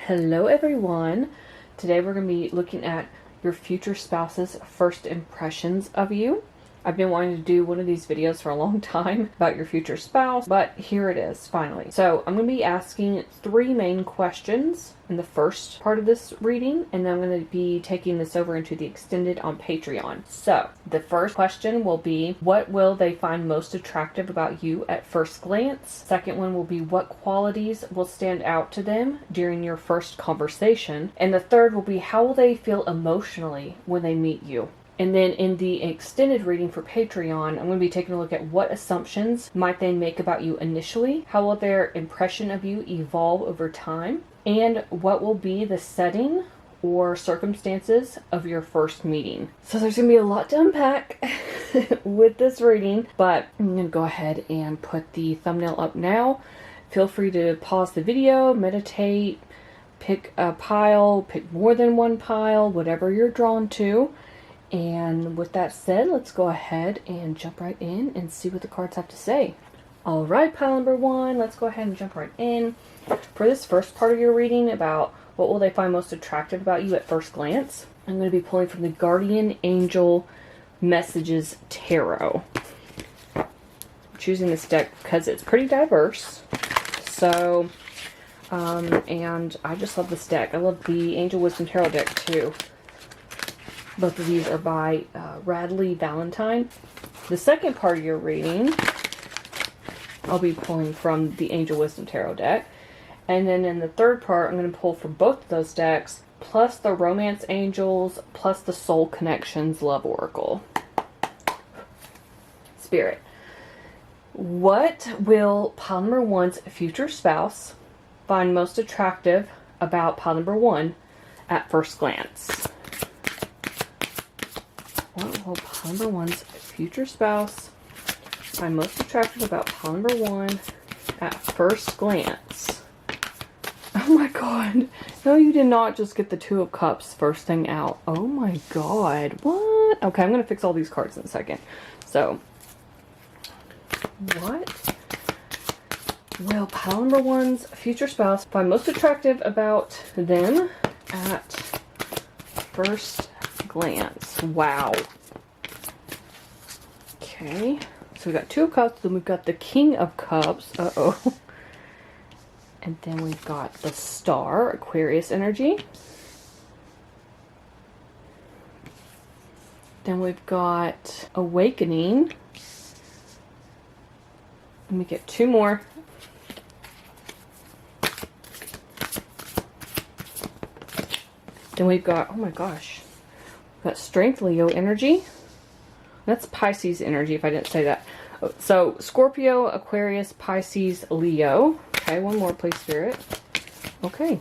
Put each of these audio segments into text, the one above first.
Hello everyone. Today we're going to be looking at your future spouse's first impressions of you. I've been wanting to do one of these videos for a long time about your future spouse, but here it is finally. So I'm going to be asking 3 main questions in the first part of this reading, and then I'm going to be taking this over into the extended on Patreon. So the first question will be, what will they find most attractive about you at first glance? Second one will be, what qualities will stand out to them during your first conversation? And the third will be, how will they feel emotionally when they meet you? And then in the extended reading for Patreon, I'm going to be taking a look at what assumptions might they make about you initially, how will their impression of you evolve over time, and what will be the setting or circumstances of your first meeting. So there's going to be a lot to unpack with this reading, but I'm going to go ahead and put the thumbnail up now. Feel free to pause the video, meditate, pick a pile, pick more than one pile, whatever you're drawn to. And with that said, let's go ahead and jump right in and see what the cards have to say. Alright, pile number 1, let's go ahead and jump right in. For this first part of your reading about what will they find most attractive about you at first glance, I'm going to be pulling from the Guardian Angel Messages Tarot. I'm choosing this deck because it's pretty diverse. So, and I just love this deck. I love the Angel Wisdom Tarot deck too. Both of these are by Radley Valentine. The second part of your reading, I'll be pulling from the Angel Wisdom Tarot deck. And then in the third part, I'm going to pull from both of those decks, plus the Romance Angels, plus the Soul Connections Love Oracle. Spirit. What will pile number 1's future spouse find most attractive about pile number 1 at first glance? What will pile number 1's future spouse find most attractive about pile number 1 at first glance? Oh my god. No, you did not just get the 2 of Cups first thing out. Oh my god. What? Okay, I'm going to fix all these cards in a second. So, what will pile number 1's future spouse find most attractive about them at first glance? Wow. Okay, so we got 2 of Cups, then we've got the King of Cups. Uh-oh. And then we've got the Star, Aquarius energy. Then we've got Awakening. Let me get 2 more. Then we've got, oh my gosh, we've got Strength, Leo energy. That's Pisces energy, if I didn't say that. So, Scorpio, Aquarius, Pisces, Leo. Okay, 1 more, please, Spirit. Okay. And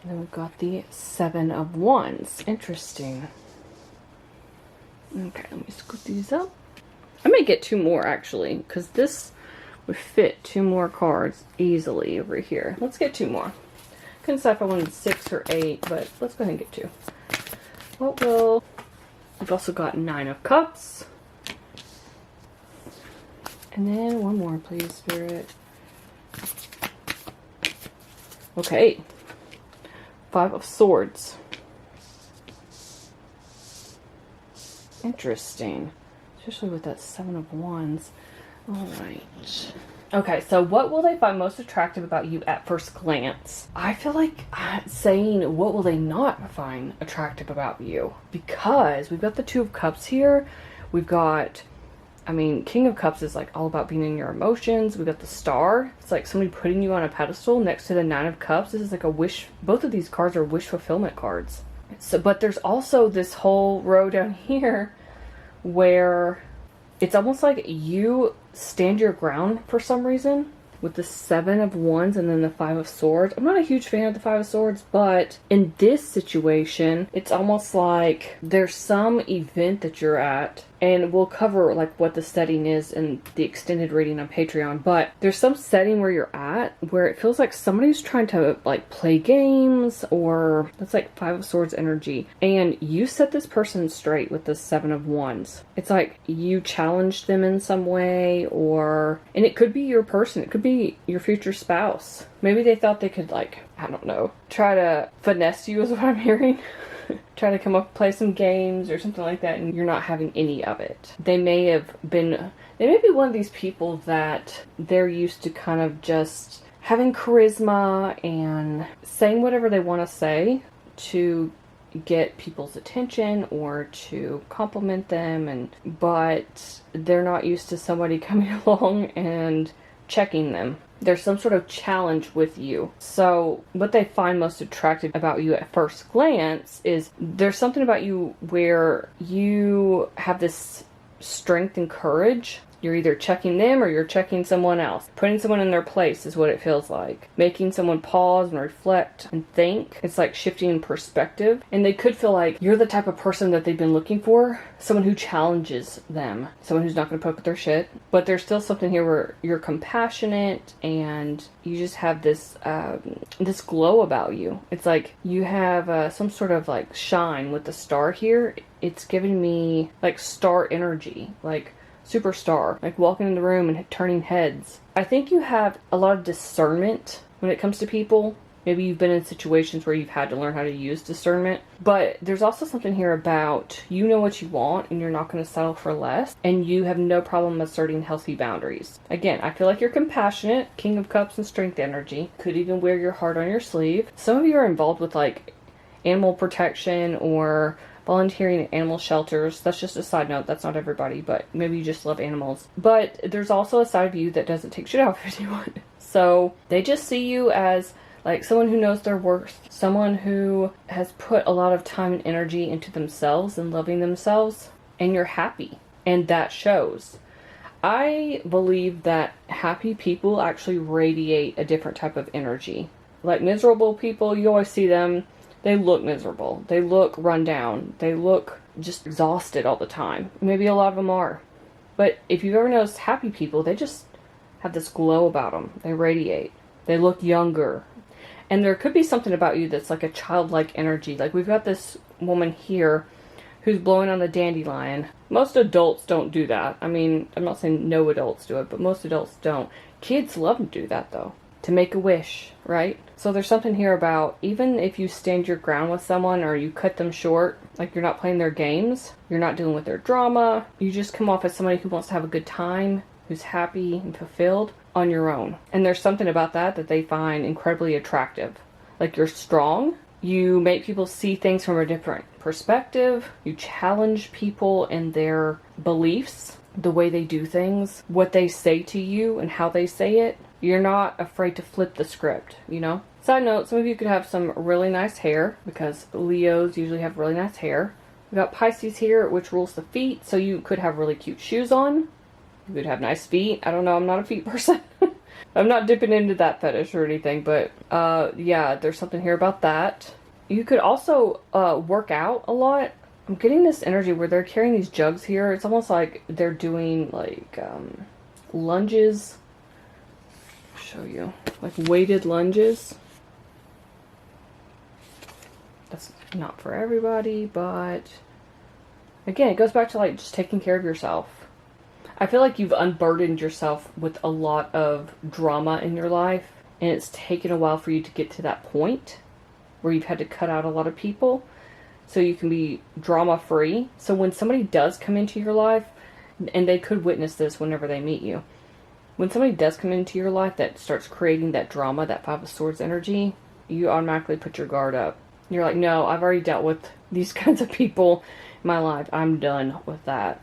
then we've got the 7 of Wands. Interesting. Okay, let me scoot these up. I may get 2 more, actually, because this would fit 2 more cards easily over here. Let's get 2 more. Couldn't decide if I wanted 6 or 8, but let's go ahead and get 2. What will... We've also got 9 of Cups. And then 1 more, please, Spirit. Okay. 5 of Swords. Interesting. Especially with that 7 of Wands. Alright. Okay, so what will they find most attractive about you at first glance? I feel like saying what will they not find attractive about you, because we've got the 2 of Cups here. We've got, I mean, King of Cups is like all about being in your emotions. We've got the Star. It's like somebody putting you on a pedestal next to the 9 of Cups. This is like a wish. Both of these cards are wish fulfillment cards. So, but there's also this whole row down here where it's almost like you stand your ground for some reason with the 7 of Wands and then the 5 of Swords. I'm not a huge fan of the 5 of Swords, but in this situation, it's almost like there's some event that you're at And we'll cover like what the setting is in the extended reading on Patreon. But there's some setting where you're at where it feels like somebody's trying to like play games, or that's like Five of Swords energy. And you set this person straight with the Seven of Wands. It's like you challenged them in some way, and it could be your person. It could be your future spouse. Maybe they thought they could, like, I don't know, try to finesse you is what I'm hearing. Try to come up, play some games or something like that, and you're not having any of it. They may be one of these people that they're used to kind of just having charisma and saying whatever they want to say to get people's attention or to compliment them, but they're not used to somebody coming along and checking them. There's some sort of challenge with you. So what they find most attractive about you at first glance is there's something about you where you have this strength and courage. You're either checking them or you're checking someone else. Putting someone in their place is what it feels like. Making someone pause and reflect and think. It's like shifting perspective. And they could feel like you're the type of person that they've been looking for. Someone who challenges them. Someone who's not going to poke at their shit. But there's still something here where you're compassionate and you just have this this glow about you. It's like you have some sort of like shine with the star here. It's giving me like star energy. Like superstar, like walking in the room and turning heads. I think you have a lot of discernment when it comes to people. Maybe you've been in situations where you've had to learn how to use discernment. But there's also something here about you know what you want and you're not going to settle for less. And you have no problem asserting healthy boundaries. Again, I feel like you're compassionate, King of Cups and strength energy. Could even wear your heart on your sleeve. Some of you are involved with like animal protection or volunteering at animal shelters. That's just a side note. That's not everybody, but maybe you just love animals. But there's also a side of you that doesn't take shit off anyone. So they just see you as like someone who knows their worth. Someone who has put a lot of time and energy into themselves and loving themselves. And you're happy. And that shows. I believe that happy people actually radiate a different type of energy. Like miserable people, you always see them. They look miserable. They look run down. They look just exhausted all the time. Maybe a lot of them are. But if you've ever noticed happy people, they just have this glow about them. They radiate. They look younger. And there could be something about you that's like a childlike energy. Like we've got this woman here who's blowing on the dandelion. Most adults don't do that. I mean, I'm not saying no adults do it, but most adults don't. Kids love to do that though. To make a wish, right? So there's something here about even if you stand your ground with someone or you cut them short, like you're not playing their games, you're not dealing with their drama, you just come off as somebody who wants to have a good time, who's happy and fulfilled on your own. And there's something about that they find incredibly attractive. Like you're strong, you make people see things from a different perspective, you challenge people in their beliefs, the way they do things, what they say to you and how they say it. You're not afraid to flip the script, you know? Side note, some of you could have some really nice hair because Leos usually have really nice hair. We've got Pisces here, which rules the feet, so you could have really cute shoes on. You could have nice feet. I don't know, I'm not a feet person. I'm not dipping into that fetish or anything, but yeah, there's something here about that. You could also work out a lot. I'm getting this energy where they're carrying these jugs here. It's almost like they're doing like lunges. Show you like weighted lunges. That's not for everybody, but again, it goes back to like just taking care of yourself. I feel like you've unburdened yourself with a lot of drama in your life, and it's taken a while for you to get to that point where you've had to cut out a lot of people so you can be drama free. So when somebody does come into your life, and they could witness this whenever they meet you, when somebody does come into your life that starts creating that drama, that Five of Swords energy, you automatically put your guard up. You're like, no, I've already dealt with these kinds of people in my life. I'm done with that.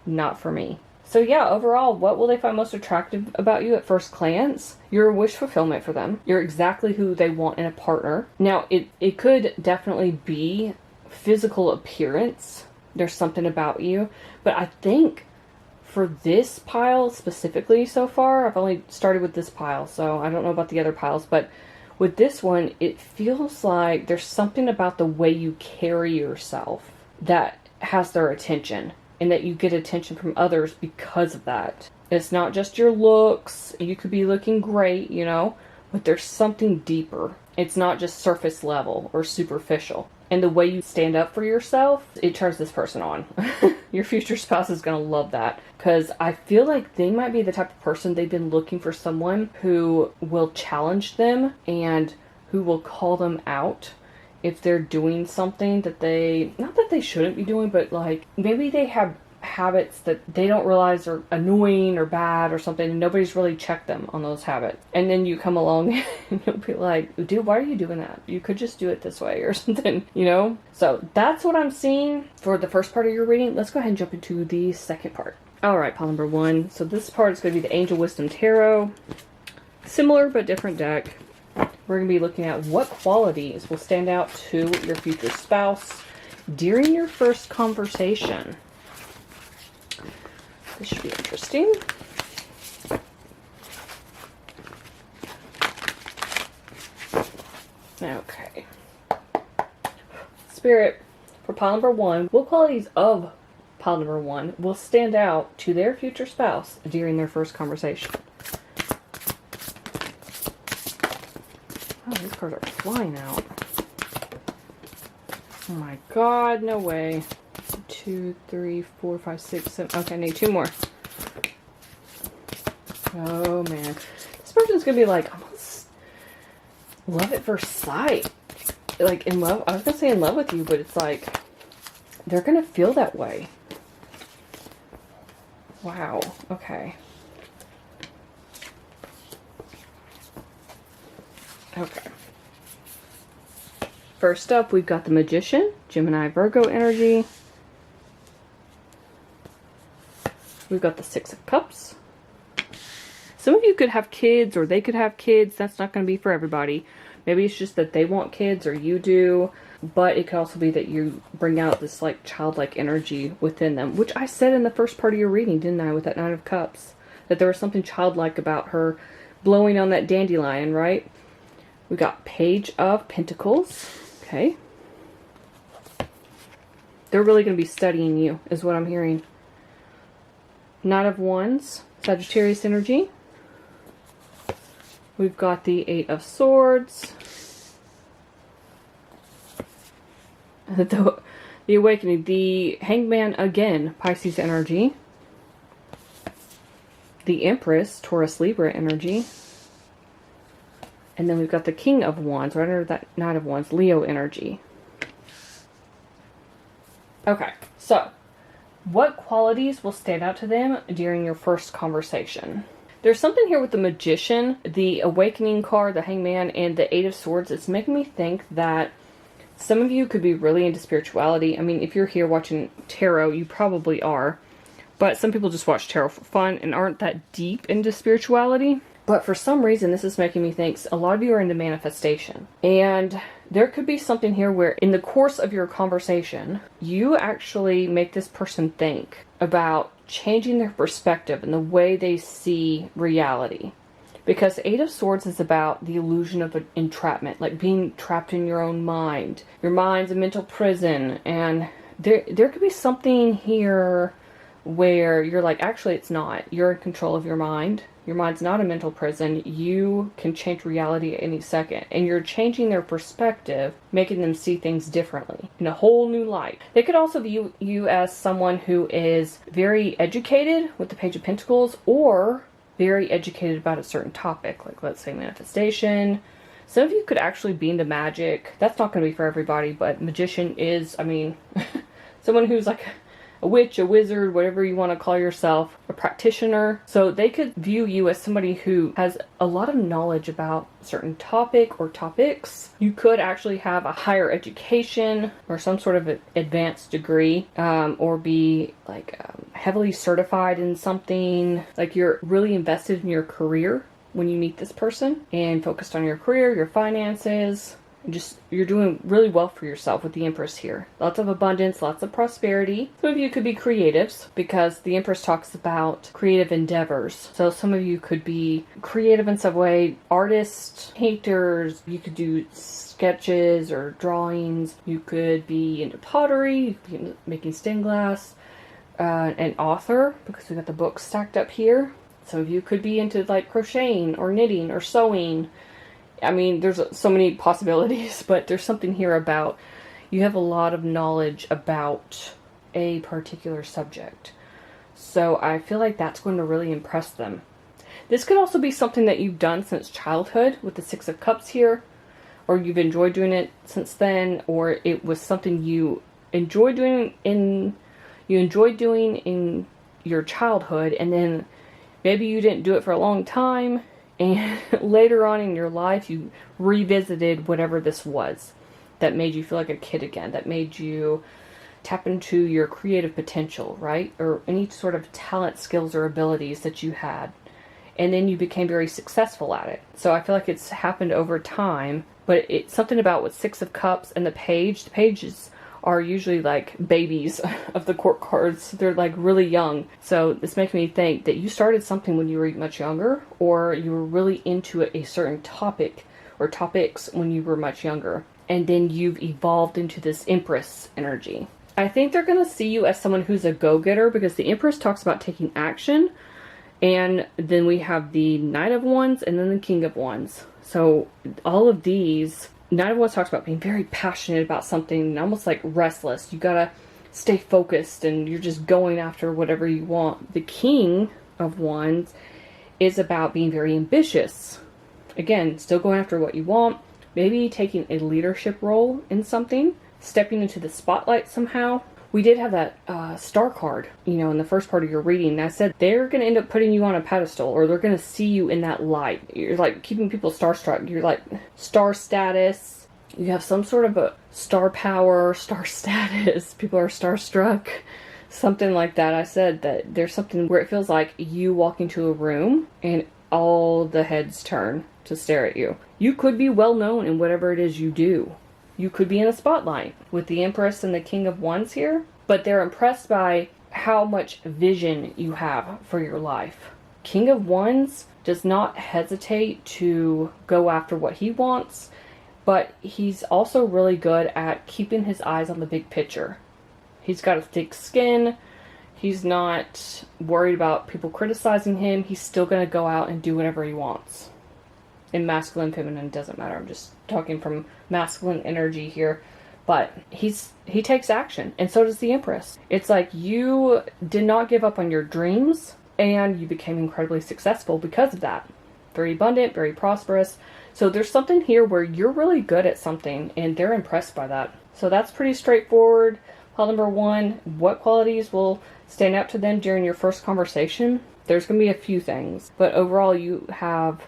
Not for me. So yeah, overall, what will they find most attractive about you at first glance? You're a wish fulfillment for them. You're exactly who they want in a partner. Now, it could definitely be physical appearance. There's something about you. But I think for this pile specifically so far, I've only started with this pile, so I don't know about the other piles, but with this one, it feels like there's something about the way you carry yourself that has their attention. and that you get attention from others because of that. It's not just your looks. You could be looking great, you know, but there's something deeper. It's not just surface level or superficial. And the way you stand up for yourself, it turns this person on. Your future spouse is going to love that. Because I feel like they might be the type of person, they've been looking for someone who will challenge them and who will call them out if they're doing something that they, not that they shouldn't be doing, but like maybe they have habits that they don't realize are annoying or bad or something, and nobody's really checked them on those habits. And then you come along and you'll be like, dude, why are you doing that? You could just do it this way or something, you know? So that's what I'm seeing for the first part of your reading. Let's go ahead and jump into the second part. All right, pile number 1. So this part is going to be the Angel Wisdom Tarot. Similar but different deck. We're going to be looking at what qualities will stand out to your future spouse during your first conversation. This should be interesting. Okay. Spirit, for pile number 1, what qualities of pile number 1 will stand out to their future spouse during their first conversation? Oh, these cards are flying out. Oh my god, no way. 2, 3, 4, 5, 6, 7. Okay, I need 2 more. Oh man. This person's gonna be like almost love at first sight. Like in love. I was gonna say in love with you, but it's like they're gonna feel that way. Wow. Okay. Okay. First up, we've got the Magician, Gemini, Virgo energy. We've got the Six of Cups. Some of you could have kids or they could have kids. That's not going to be for everybody. Maybe it's just that they want kids or you do. But it could also be that you bring out this like childlike energy within them. Which I said in the first part of your reading, didn't I? With that Nine of Cups. That there was something childlike about her blowing on that dandelion, right? We got Page of Pentacles. Okay. They're really going to be studying you, is what I'm hearing. Knight of Wands, Sagittarius energy. We've got the Eight of Swords. The Awakening, the Hangman again, Pisces energy. The Empress, Taurus, Libra energy. And then we've got the King of Wands, right under that Knight of Wands, Leo energy. Okay, so what qualities will stand out to them during your first conversation? There's something here with the Magician, the Awakening card, the Hangman, and the Eight of Swords. It's making me think that some of you could be really into spirituality. I mean, if you're here watching tarot, you probably are. But some people just watch tarot for fun and aren't that deep into spirituality. But for some reason, this is making me think a lot of you are into manifestation. And there could be something here where in the course of your conversation, you actually make this person think about changing their perspective and the way they see reality. Because Eight of Swords is about the illusion of entrapment, like being trapped in your own mind. Your mind's a mental prison, and there could be something here where you're like, actually it's not. You're in control of your mind. Your mind's not a mental prison. You can change reality at any second. And you're changing their perspective, making them see things differently, in a whole new light. They could also view you as someone who is very educated with the Page of Pentacles, or very educated about a certain topic, like let's say manifestation. Some of you could actually be into magic. That's not going to be for everybody, but Magician is, I mean, someone who's like a witch, a wizard, whatever you want to call yourself, a practitioner. So they could view you as somebody who has a lot of knowledge about a certain topic or topics. You could actually have a higher education or some sort of advanced degree, or be like heavily certified in something. Like you're really invested in your career when you meet this person and focused on your career, your finances. Just, you're doing really well for yourself with the Empress here. Lots of abundance, lots of prosperity. Some of you could be creatives because the Empress talks about creative endeavors. So some of you could be creative in some way, artists, painters. You could do sketches or drawings. You could be into pottery, you could be making stained glass. an author, because we got the books stacked up here. So you could be into like crocheting or knitting or sewing. I mean, there's so many possibilities, but there's something here about you have a lot of knowledge about a particular subject. So I feel like that's going to really impress them. This could also be something that you've done since childhood with the Six of Cups here, or you've enjoyed doing it since then, or it was something you enjoyed doing in your childhood, and then maybe you didn't do it for a long time, and later on in your life you revisited whatever this was that made you feel like a kid again, that made you tap into your creative potential, right? Or any sort of talent, skills, or abilities that you had. And then you became very successful at it. So I feel like it's happened over time, but it's something about with Six of Cups and the page. The pages are usually like babies of the court cards. They're like really young. So this makes me think that you started something when you were much younger, or you were really into a certain topic or topics when you were much younger. And then you've evolved into this Empress energy. I think they're going to see you as someone who's a go-getter, because the Empress talks about taking action. And then we have the Knight of Wands and then the King of Wands. So all of these, Knight of Wands talks about being very passionate about something and almost like restless. You gotta stay focused and you're just going after whatever you want. The King of Wands is about being very ambitious. Again, still going after what you want. Maybe taking a leadership role in something. Stepping into the spotlight somehow. We did have that star card, in the first part of your reading. And I said they're going to end up putting you on a pedestal, or they're going to see you in that light. You're like keeping people starstruck. You're like star status. You have some sort of a star power, star status. People are starstruck. Something like that. I said that there's something where it feels like you walk into a room and all the heads turn to stare at you. You could be well known in whatever it is you do. You could be in a spotlight with the Empress and the King of Wands here, but they're impressed by how much vision you have for your life. King of Wands does not hesitate to go after what he wants, but he's also really good at keeping his eyes on the big picture. He's got a thick skin. He's not worried about people criticizing him. He's still going to go out and do whatever he wants. And masculine, feminine, doesn't matter. I'm just talking from masculine energy here. But he takes action. And so does the Empress. It's like you did not give up on your dreams. And you became incredibly successful because of that. Very abundant, very prosperous. So there's something here where you're really good at something. And they're impressed by that. So that's pretty straightforward. Pile number 1. What qualities will stand out to them during your first conversation? There's going to be a few things. But overall you have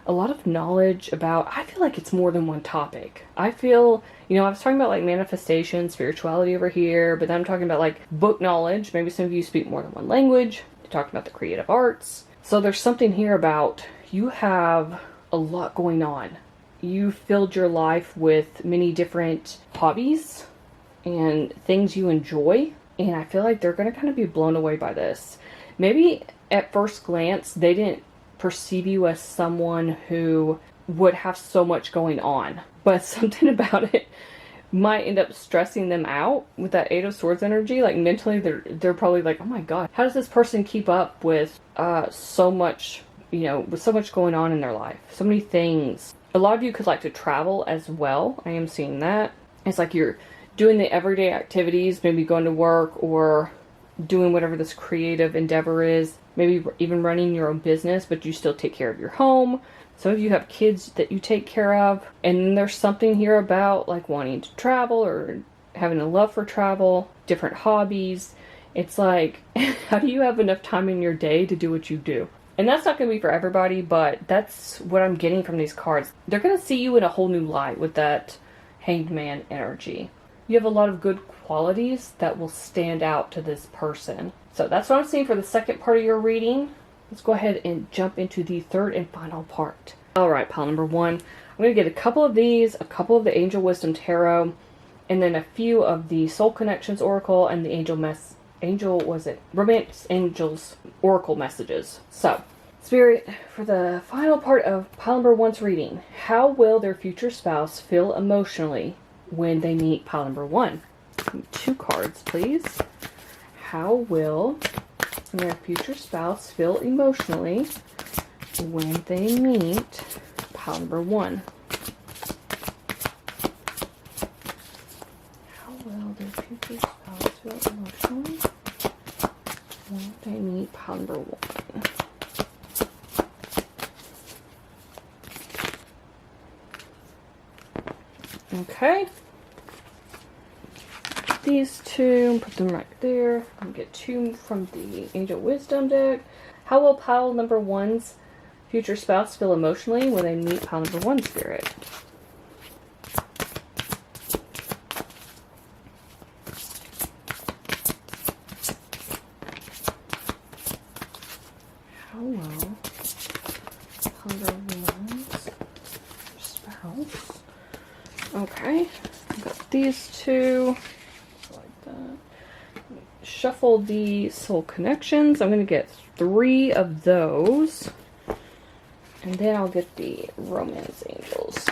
a lot of knowledge about, I feel like it's more than one topic. I feel, I was talking about like manifestation, spirituality over here, but then I'm talking about like book knowledge. Maybe some of you speak more than one language. You're talking about the creative arts. So there's something here about you have a lot going on. You filled your life with many different hobbies and things you enjoy. And I feel like they're going to kind of be blown away by this. Maybe at first glance, they didn't perceive you as someone who would have so much going on, but something about it might end up stressing them out with that Eight of Swords energy. Like mentally they're probably like, oh my god, how does this person keep up with so much, with so much going on in their life, so many things. A lot of you could like to travel as well. I am seeing that. It's like you're doing the everyday activities, maybe going to work or doing whatever this creative endeavor is, maybe even running your own business, but you still take care of your home. Some of you have kids that you take care of, and then there's something here about like wanting to travel or having a love for travel, different hobbies. It's like, how do you have enough time in your day to do what you do? And that's not going to be for everybody, but that's what I'm getting from these cards. They're going to see you in a whole new light with that Hanged Man energy. You have a lot of good qualities that will stand out to this person. So that's what I'm seeing for the second part of your reading. Let's go ahead and jump into the third and final part. Alright, pile number 1. I'm going to get a couple of these, a couple of the Angel Wisdom Tarot, and then a few of the Soul Connections Oracle and the Romance Angels Oracle messages. So, Spirit, for the final part of pile number 1's reading, how will their future spouse feel emotionally when they meet pile number 1? 2 cards, please. how will their future spouse feel emotionally when they meet pile number 1? How will their future spouse feel emotionally when they meet pile number 1? Okay. These two, put them right there. I'm get 2 from the Angel Wisdom deck. How will pile number 1's future spouse feel emotionally when they meet pile number 1 spirit? How will pile number 1's spouse? Okay, I've got these 2. Shuffle the soul connections. I'm going to get 3 of those. And then I'll get the romance angels.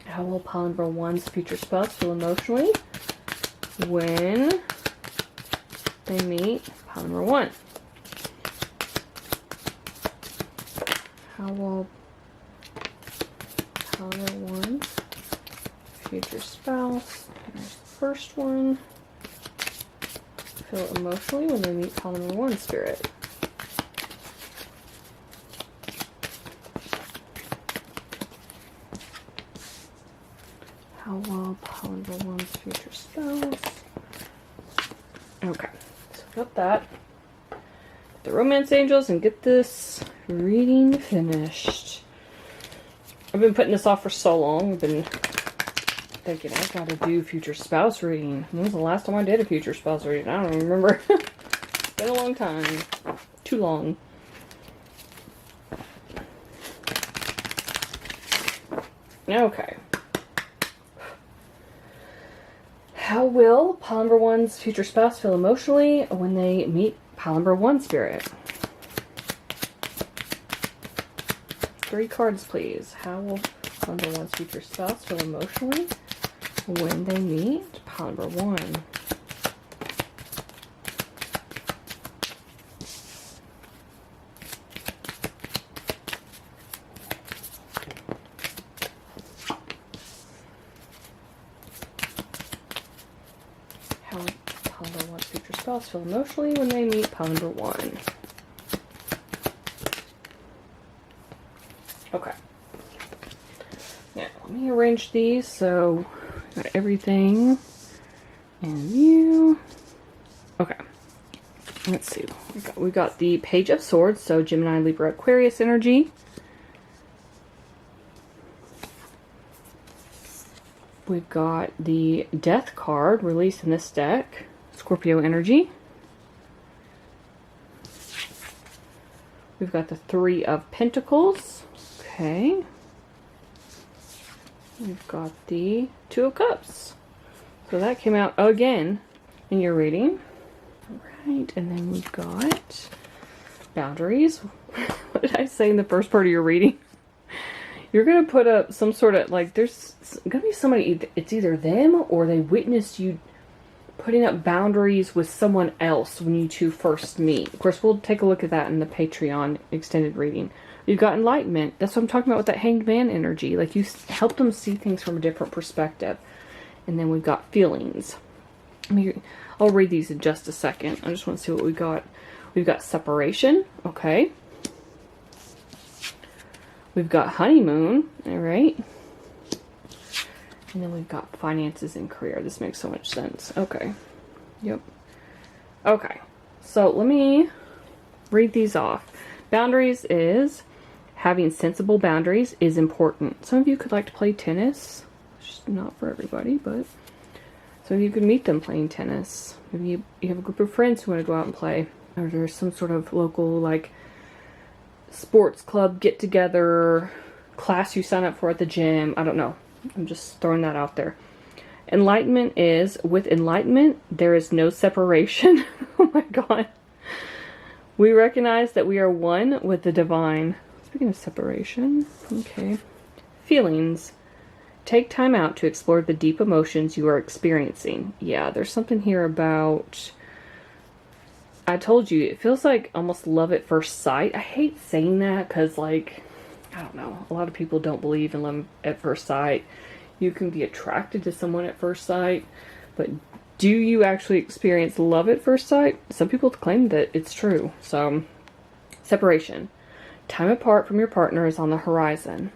How will pile number 1's future spouse feel emotionally when they meet pile number 1? How will pile number 1's future spouse, there's the first one, feel emotionally when they meet pile number 1 spirit? How will pile number 1's future spouse? Okay, so got that. The romance angels and get this reading finished. I've been putting this off for so long. I've been thinking I gotta do future spouse reading. When was the last time I did a future spouse reading? I don't even remember. It's been a long time. Too long. Okay. How will pile number 1's future spouse feel emotionally when they meet pile number 1 spirit? 3 cards, please. How will pile number 1's future spouse feel emotionally when they meet pile number 1? How will pile number 1's future spouse feel emotionally when they meet pile number 1? Okay. Now, let me arrange these so got everything in view. Okay. Let's see. We got the Page of Swords, so Gemini, Libra, Aquarius energy. We've got the Death card released in this deck, Scorpio energy. We've got the 3 of Pentacles. Okay. We've got the 2 of Cups. So that came out again in your reading. Alright, and then we've got boundaries. What did I say in the first part of your reading? You're going to put up some sort of, like, there's going to be somebody, it's either them or they witnessed you putting up boundaries with someone else when you 2 first meet. Of course, we'll take a look at that in the Patreon extended reading. You've got enlightenment. That's what I'm talking about with that Hanged Man energy. Like, you help them see things from a different perspective. And then we've got feelings. I'll read these in just a second. I just want to see what we got. We've got separation. Okay. We've got honeymoon. All right. And then we've got finances and career. This makes so much sense. Okay. Yep. Okay. So let me read these off. Boundaries is having sensible boundaries is important. Some of you could like to play tennis. It's just not for everybody, but some of you could meet them playing tennis. Maybe you have a group of friends who want to go out and play. Or there's some sort of local, like, sports club get-together, class you sign up for at the gym. I don't know. I'm just throwing that out there. Enlightenment is, with enlightenment, there is no separation. Oh my God. We recognize that we are one with the divine. Speaking of separation, okay. Feelings. Take time out to explore the deep emotions you are experiencing. Yeah, there's something here about, I told you, it feels like almost love at first sight. I hate saying that because, like, I don't know, a lot of people don't believe in love at first sight. You can be attracted to someone at first sight, but do you actually experience love at first sight? Some people claim that it's true. So, separation. Time apart from your partner is on the horizon.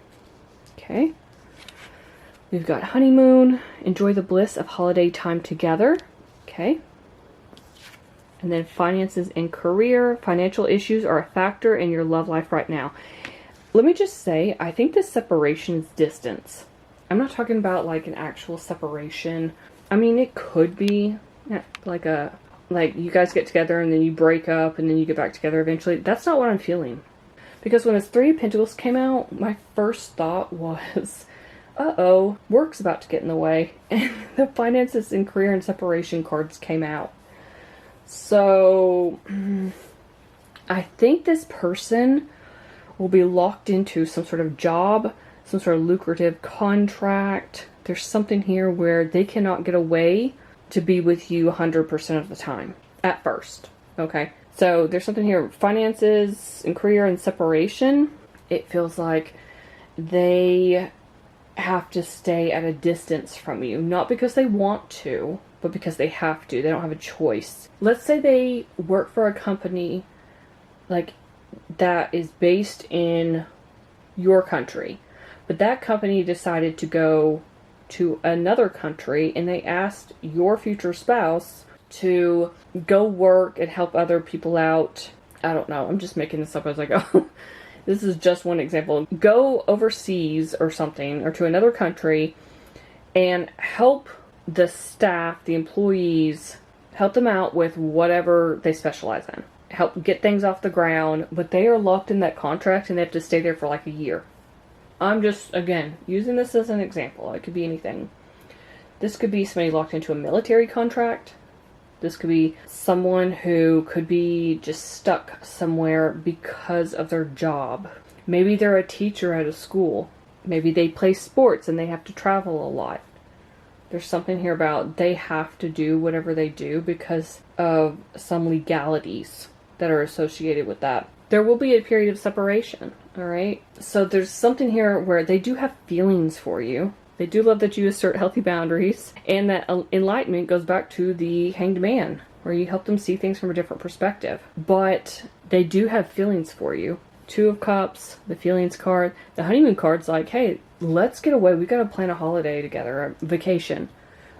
Okay. We've got honeymoon. Enjoy the bliss of holiday time together. Okay. And then finances and career. Financial issues are a factor in your love life right now. Let me just say, I think this separation is distance. I'm not talking about like an actual separation. I mean, it could be like you guys get together and then you break up and then you get back together eventually. That's not what I'm feeling. Because when this Three of Pentacles came out, my first thought was, uh-oh, work's about to get in the way. And the finances and career and separation cards came out. So, I think this person will be locked into some sort of job, some sort of lucrative contract. There's something here where they cannot get away to be with you 100% of the time at first. Okay. So there's something here, finances and career and separation. It feels like they have to stay at a distance from you. Not because they want to, but because they have to. They don't have a choice. Let's say they work for a company like that is based in your country. But that company decided to go to another country and they asked your future spouse to go work and help other people out. I don't know. I'm just making this up as I go. This is just one example. Go overseas or something, or to another country, and help the staff, the employees, help them out with whatever they specialize in. Help get things off the ground, but they are locked in that contract and they have to stay there for like a year. I'm just, again, using this as an example. It could be anything. This could be somebody locked into a military contract. This could be someone who could be just stuck somewhere because of their job. Maybe they're a teacher at a school. Maybe they play sports and they have to travel a lot. There's something here about they have to do whatever they do because of some legalities that are associated with that. There will be a period of separation, alright? So there's something here where they do have feelings for you. They do love that you assert healthy boundaries. And that enlightenment goes back to the Hanged Man, where you help them see things from a different perspective. But they do have feelings for you. Two of Cups, the feelings card. The honeymoon card's like, hey, let's get away. We gotta plan a holiday together, a vacation.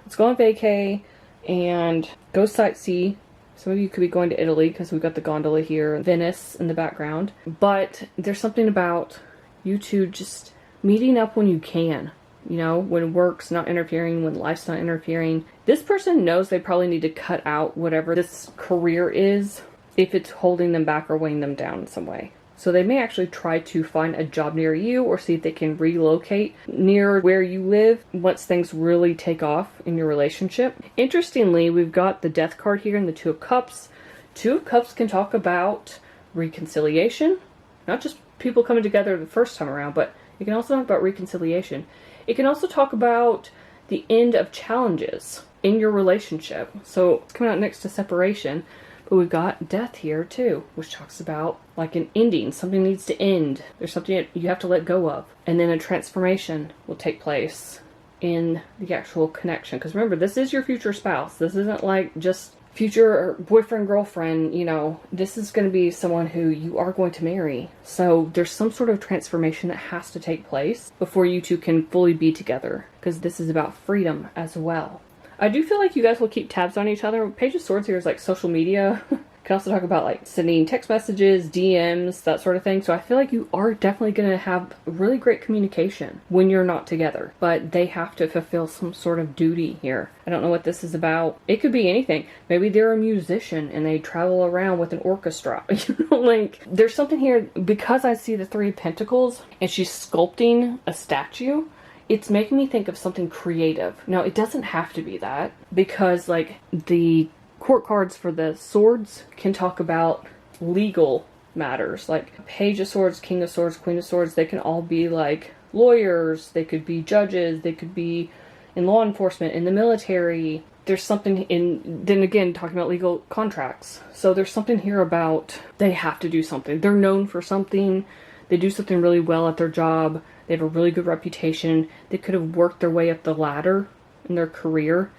Let's go on vacay and go sightsee. Some of you could be going to Italy because we've got the gondola here, Venice in the background. But there's something about you two just meeting up when you can. You know, when work's not interfering, when life's not interfering. This person knows they probably need to cut out whatever this career is if it's holding them back or weighing them down in some way. So they may actually try to find a job near you or see if they can relocate near where you live once things really take off in your relationship. Interestingly, we've got the Death card here and the Two of Cups. Two of Cups can talk about reconciliation, not just people coming together the first time around, but it can also talk about reconciliation. It can also talk about the end of challenges in your relationship. So it's coming out next to separation. But we've got Death here too, which talks about like an ending. Something needs to end. There's something you have to let go of. And then a transformation will take place in the actual connection. Because remember, this is your future spouse. This isn't like just future boyfriend, girlfriend, you know. This is going to be someone who you are going to marry. So there's some sort of transformation that has to take place before you two can fully be together. Because this is about freedom as well. I do feel like you guys will keep tabs on each other. Page of Swords here is like social media. Can also talk about like sending text messages, DMs, that sort of thing. So I feel like you are definitely going to have really great communication when you're not together. But they have to fulfill some sort of duty here. I don't know what this is about. It could be anything. Maybe they're a musician and they travel around with an orchestra. You know, like there's something here because I see the Three of Pentacles and she's sculpting a statue. it's making me think of something creative. Now, it doesn't have to be that, because like the court cards for the swords can talk about legal matters, like Page of Swords, King of Swords, Queen of Swords. They can all be like lawyers, they could be judges, they could be in law enforcement, in the military. There's something in, then again, talking about legal contracts. So there's something here about they have to do something. They're known for something. They do something really well at their job. They have a really good reputation. They could have worked their way up the ladder in their career,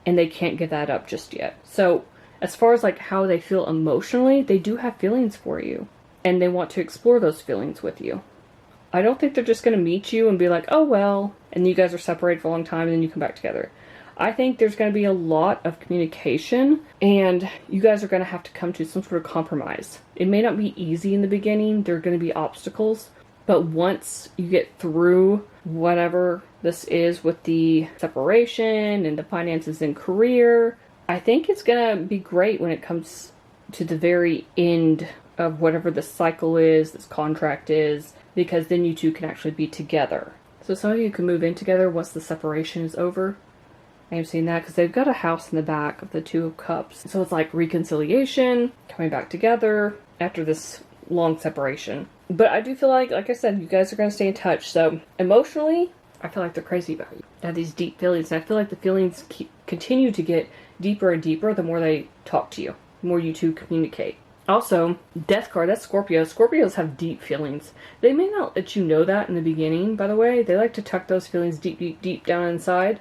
and they can't give that up just yet. So as far as like how they feel emotionally, they do have feelings for you, and they want to explore those feelings with you. I don't think they're just going to meet you and be like, oh well, and you guys are separated for a long time and then you come back together. I think there's going to be a lot of communication, and you guys are going to have to come to some sort of compromise. It may not be easy in the beginning. There are going to be obstacles, but once you get through whatever this is with the separation and the finances and career, I think it's going to be great when it comes to the very end of whatever the cycle is, this contract is, because then you two can actually be together. So some of you can move in together once the separation is over. I am seeing that because they've got a house in the back of the Two of Cups. So it's like reconciliation, coming back together after this long separation. But I do feel like I said, you guys are going to stay in touch. So emotionally, I feel like they're crazy about you. They have these deep feelings, and I feel like the feelings continue to get deeper and deeper the more they talk to you, the more you two communicate. Also, Death card, that's Scorpio. Scorpios have deep feelings. They may not let you know that in the beginning, by the way. They like to tuck those feelings deep, deep, deep down inside.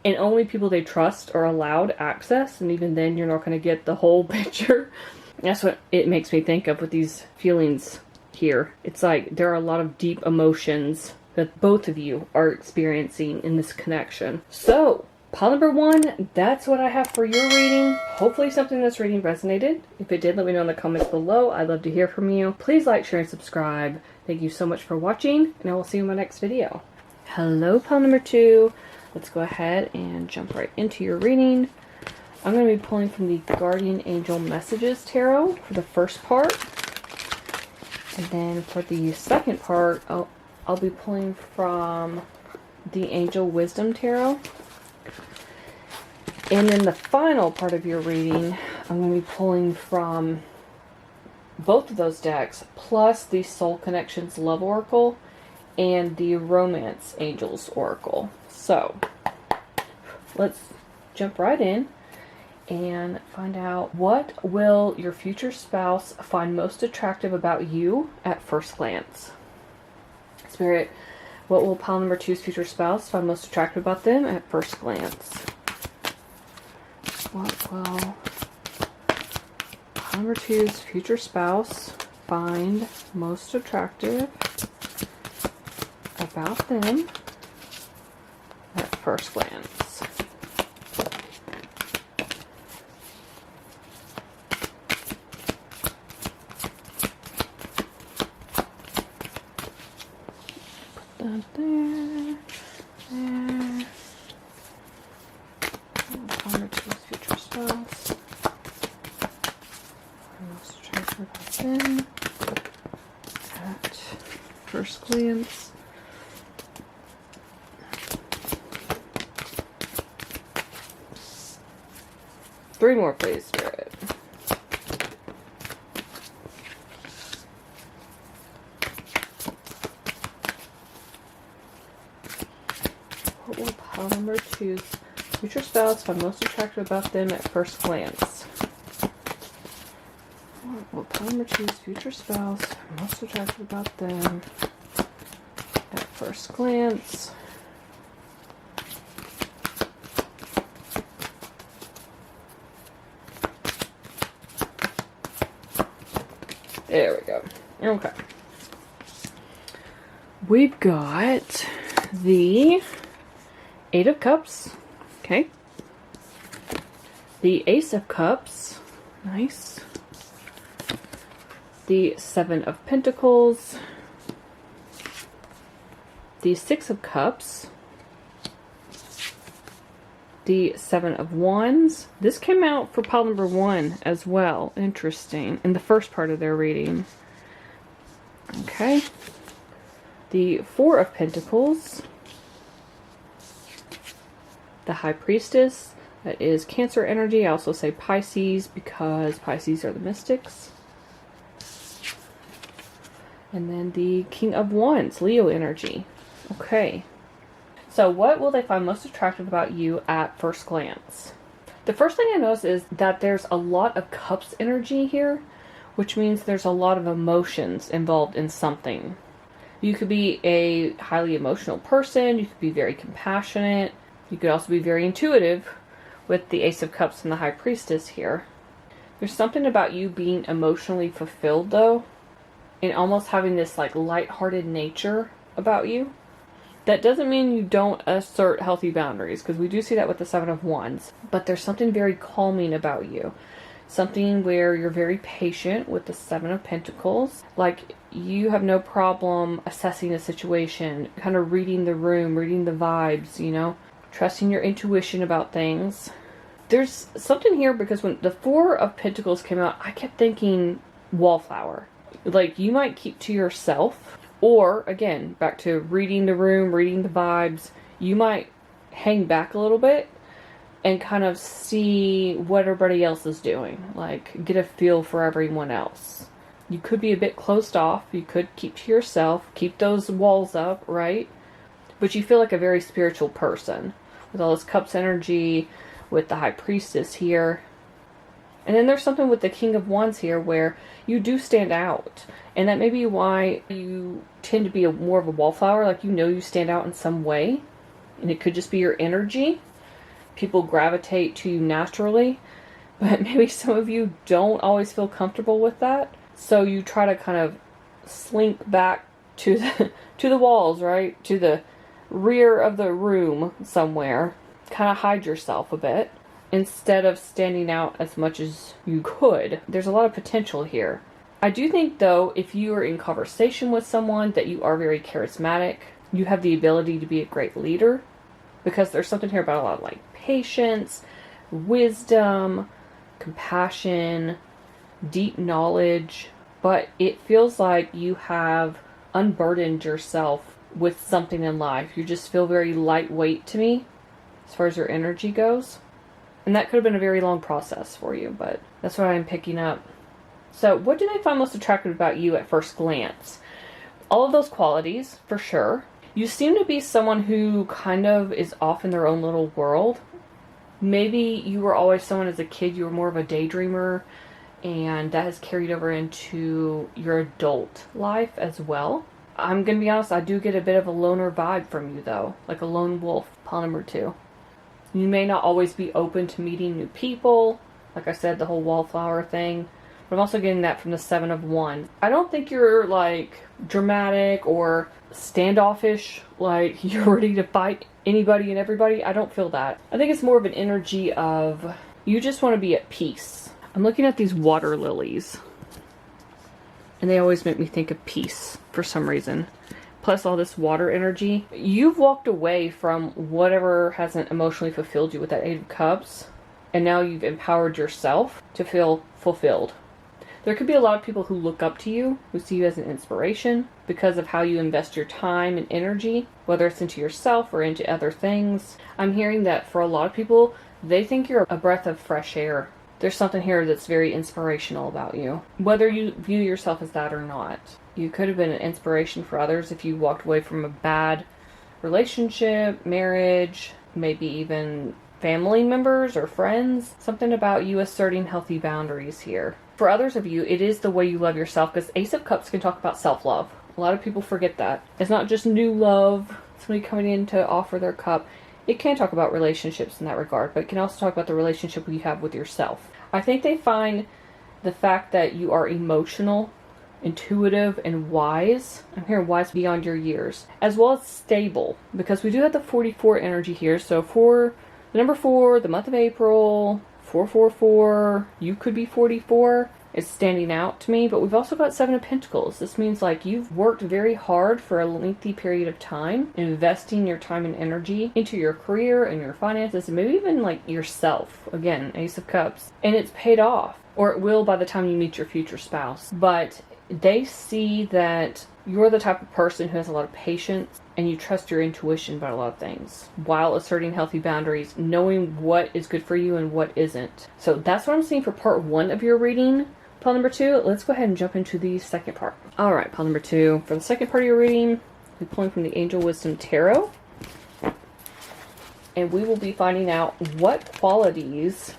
And only people they trust are allowed access, and even then you're not going to get the whole picture. That's what it makes me think of with these feelings here. It's like there are a lot of deep emotions that both of you are experiencing in this connection. So, pile number 1, that's what I have for your reading. Hopefully something in this reading resonated. If it did, let me know in the comments below. I'd love to hear from you. Please like, share, and subscribe. Thank you so much for watching, and I will see you in my next video. Hello, pile number 2. Let's go ahead and jump right into your reading. I'm going to be pulling from the Guardian Angel Messages Tarot for the first part. And then for the second part, I'll be pulling from the Angel Wisdom Tarot. And then the final part of your reading, I'm going to be pulling from both of those decks, plus the Soul Connections Love Oracle and the Romance Angels Oracle. So, let's jump right in and find out, what will your future spouse find most attractive about you at first glance? Spirit, what will pile number 2's future spouse find most attractive about them at first glance? What will pile number 2's future spouse find most attractive about them at first glance? Put that there, there. Number 2's future spouse. Most attractive about them at first glance. Three more, please, Spirit. What will pile number 2's future spouse find most attractive about them at first glance? What will pile number 2's future spouse find most attractive about them at first glance? There we go. Okay. We've got the 8 of Cups. Okay. The Ace of Cups. Nice. The 7 of Pentacles. The 6 of Cups. The 7 of Wands. This came out for pile number 1 as well. Interesting. In the first part of their reading. Okay. The 4 of Pentacles. the High Priestess. That is Cancer energy. I also say Pisces because Pisces are the mystics. And then the King of Wands, Leo energy. Okay. So what will they find most attractive about you at first glance? The first thing I notice is that there's a lot of Cups energy here, which means there's a lot of emotions involved in something. You could be a highly emotional person. You could be very compassionate. You could also be very intuitive with the Ace of Cups and the High Priestess here. There's something about you being emotionally fulfilled, though, and almost having this like lighthearted nature about you. That doesn't mean you don't assert healthy boundaries, because we do see that with the Seven of Wands. But there's something very calming about you. Something where you're very patient with the Seven of Pentacles. Like, you have no problem assessing a situation, kind of reading the room, reading the vibes, you know, trusting your intuition about things. There's something here because when the Four of Pentacles came out, I kept thinking wallflower. Like, you might keep to yourself. Or, again, back to reading the room, reading the vibes, you might hang back a little bit and kind of see what everybody else is doing. Like, get a feel for everyone else. You could be a bit closed off. You could keep to yourself. Keep those walls up, right? But you feel like a very spiritual person. With all this Cups energy, with the High Priestess here. And then there's something with the King of Wands here where you do stand out. And that may be why you tend to be more of a wallflower. Like, you know, you stand out in some way. And it could just be your energy. People gravitate to you naturally. But maybe some of you don't always feel comfortable with that. So you try to kind of slink back to the walls, right? To the rear of the room somewhere. Kind of hide yourself a bit, instead of standing out as much as you could. There's a lot of potential here. I do think, though, if you are in conversation with someone, that you are very charismatic. You have the ability to be a great leader, because there's something here about a lot of like patience, wisdom, compassion, deep knowledge. But it feels like you have unburdened yourself with something in life. You just feel very lightweight to me, as far as your energy goes. And that could have been a very long process for you, but that's what I'm picking up. So what do they find most attractive about you at first glance? All of those qualities, for sure. You seem to be someone who kind of is off in their own little world. Maybe you were always someone as a kid, you were more of a daydreamer, and that has carried over into your adult life as well. I'm going to be honest, I do get a bit of a loner vibe from you, though. Like a lone wolf, paw number 2. You may not always be open to meeting new people. Like I said, the whole wallflower thing. But I'm also getting that from the Seven of Wands. I don't think you're like dramatic or standoffish, like you're ready to fight anybody and everybody. I don't feel that. I think it's more of an energy of you just want to be at peace. I'm looking at these water lilies, and they always make me think of peace for some reason. Plus all this water energy. You've walked away from whatever hasn't emotionally fulfilled you with that Eight of Cups. And now you've empowered yourself to feel fulfilled. There could be a lot of people who look up to you, who see you as an inspiration because of how you invest your time and energy, whether it's into yourself or into other things. I'm hearing that for a lot of people, they think you're a breath of fresh air. There's something here that's very inspirational about you, whether you view yourself as that or not. You could have been an inspiration for others if you walked away from a bad relationship, marriage, maybe even family members or friends. Something about you asserting healthy boundaries here. For others of you, it is the way you love yourself, because Ace of Cups can talk about self-love. A lot of people forget that. It's not just new love, somebody coming in to offer their cup. It can talk about relationships in that regard, but it can also talk about the relationship you have with yourself. I think they find the fact that you are emotional, intuitive, and wise. I'm hearing wise beyond your years, as well as stable, because we do have the 44 energy here. So for the number 4, the month of April, 444, you could be 44. It's standing out to me, but we've also got 7 of Pentacles. This means like you've worked very hard for a lengthy period of time, investing your time and energy into your career and your finances, and maybe even like yourself. Again, Ace of Cups. And it's paid off, or it will by the time you meet your future spouse. But they see that you're the type of person who has a lot of patience and you trust your intuition about a lot of things while asserting healthy boundaries, knowing what is good for you and what isn't. So that's what I'm seeing for part 1 of your reading. Pile number 2, let's go ahead and jump into the second part. Alright, pile number 2. For the second part of your reading, we're pulling from the Angel Wisdom Tarot. And we will be finding out what qualities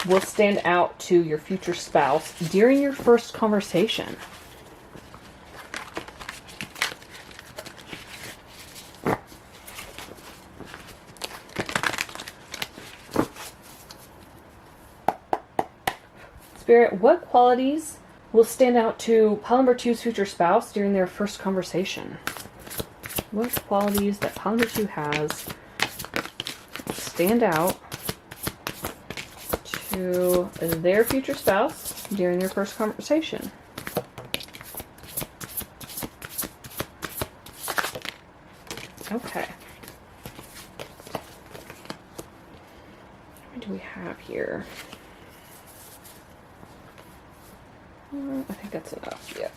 will stand out to your future spouse during your first conversation. Spirit, what qualities will stand out to pile number 2's future spouse during their first conversation? What qualities that pile number 2 has stand out to their future spouse during their first conversation? Okay. What do we have here? I think that's enough. Yeah.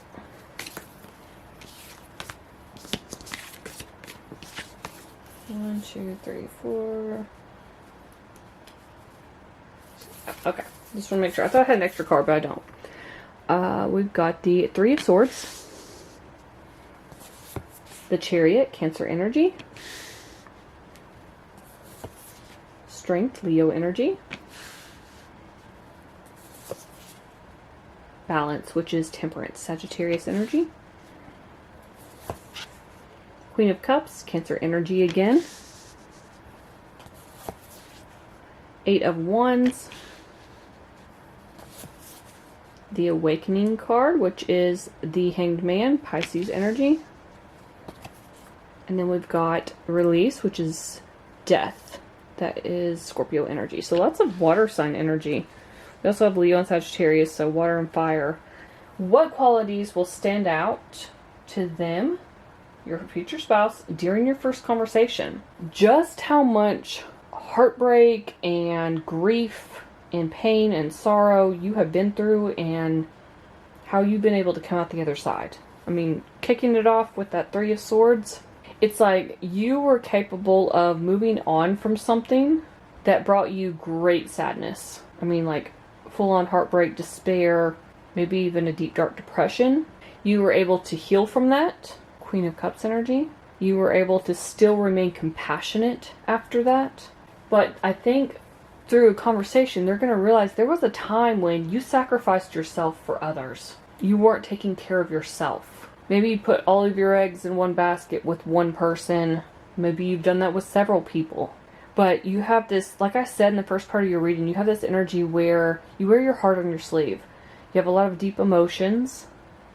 One, two, three, four. Okay. Just want to make sure. I thought I had an extra card, but I don't. We've got the Three of Swords. The Chariot, Cancer energy. Strength, Leo energy. Balance, which is Temperance, Sagittarius energy. Queen of Cups, Cancer energy again. Eight of Wands. The Awakening card, which is the Hanged Man, Pisces energy. And then we've got Release, which is Death. That is Scorpio energy. So lots of water sign energy. We also have Leo and Sagittarius, so water and fire. What qualities will stand out to them, your future spouse, during your first conversation? Just how much heartbreak and grief and pain and sorrow you have been through and how you've been able to come out the other side. I mean, kicking it off with that Three of Swords, it's like you were capable of moving on from something that brought you great sadness. I mean, like, full-on heartbreak, despair, maybe even a deep dark depression. You were able to heal from that. Queen of Cups energy. You were able to still remain compassionate after that. But I think through a conversation, they're going to realize there was a time when you sacrificed yourself for others. You weren't taking care of yourself. Maybe you put all of your eggs in one basket with one person. Maybe you've done that with several people. But you have this, like I said in the first part of your reading, you have this energy where you wear your heart on your sleeve. You have a lot of deep emotions,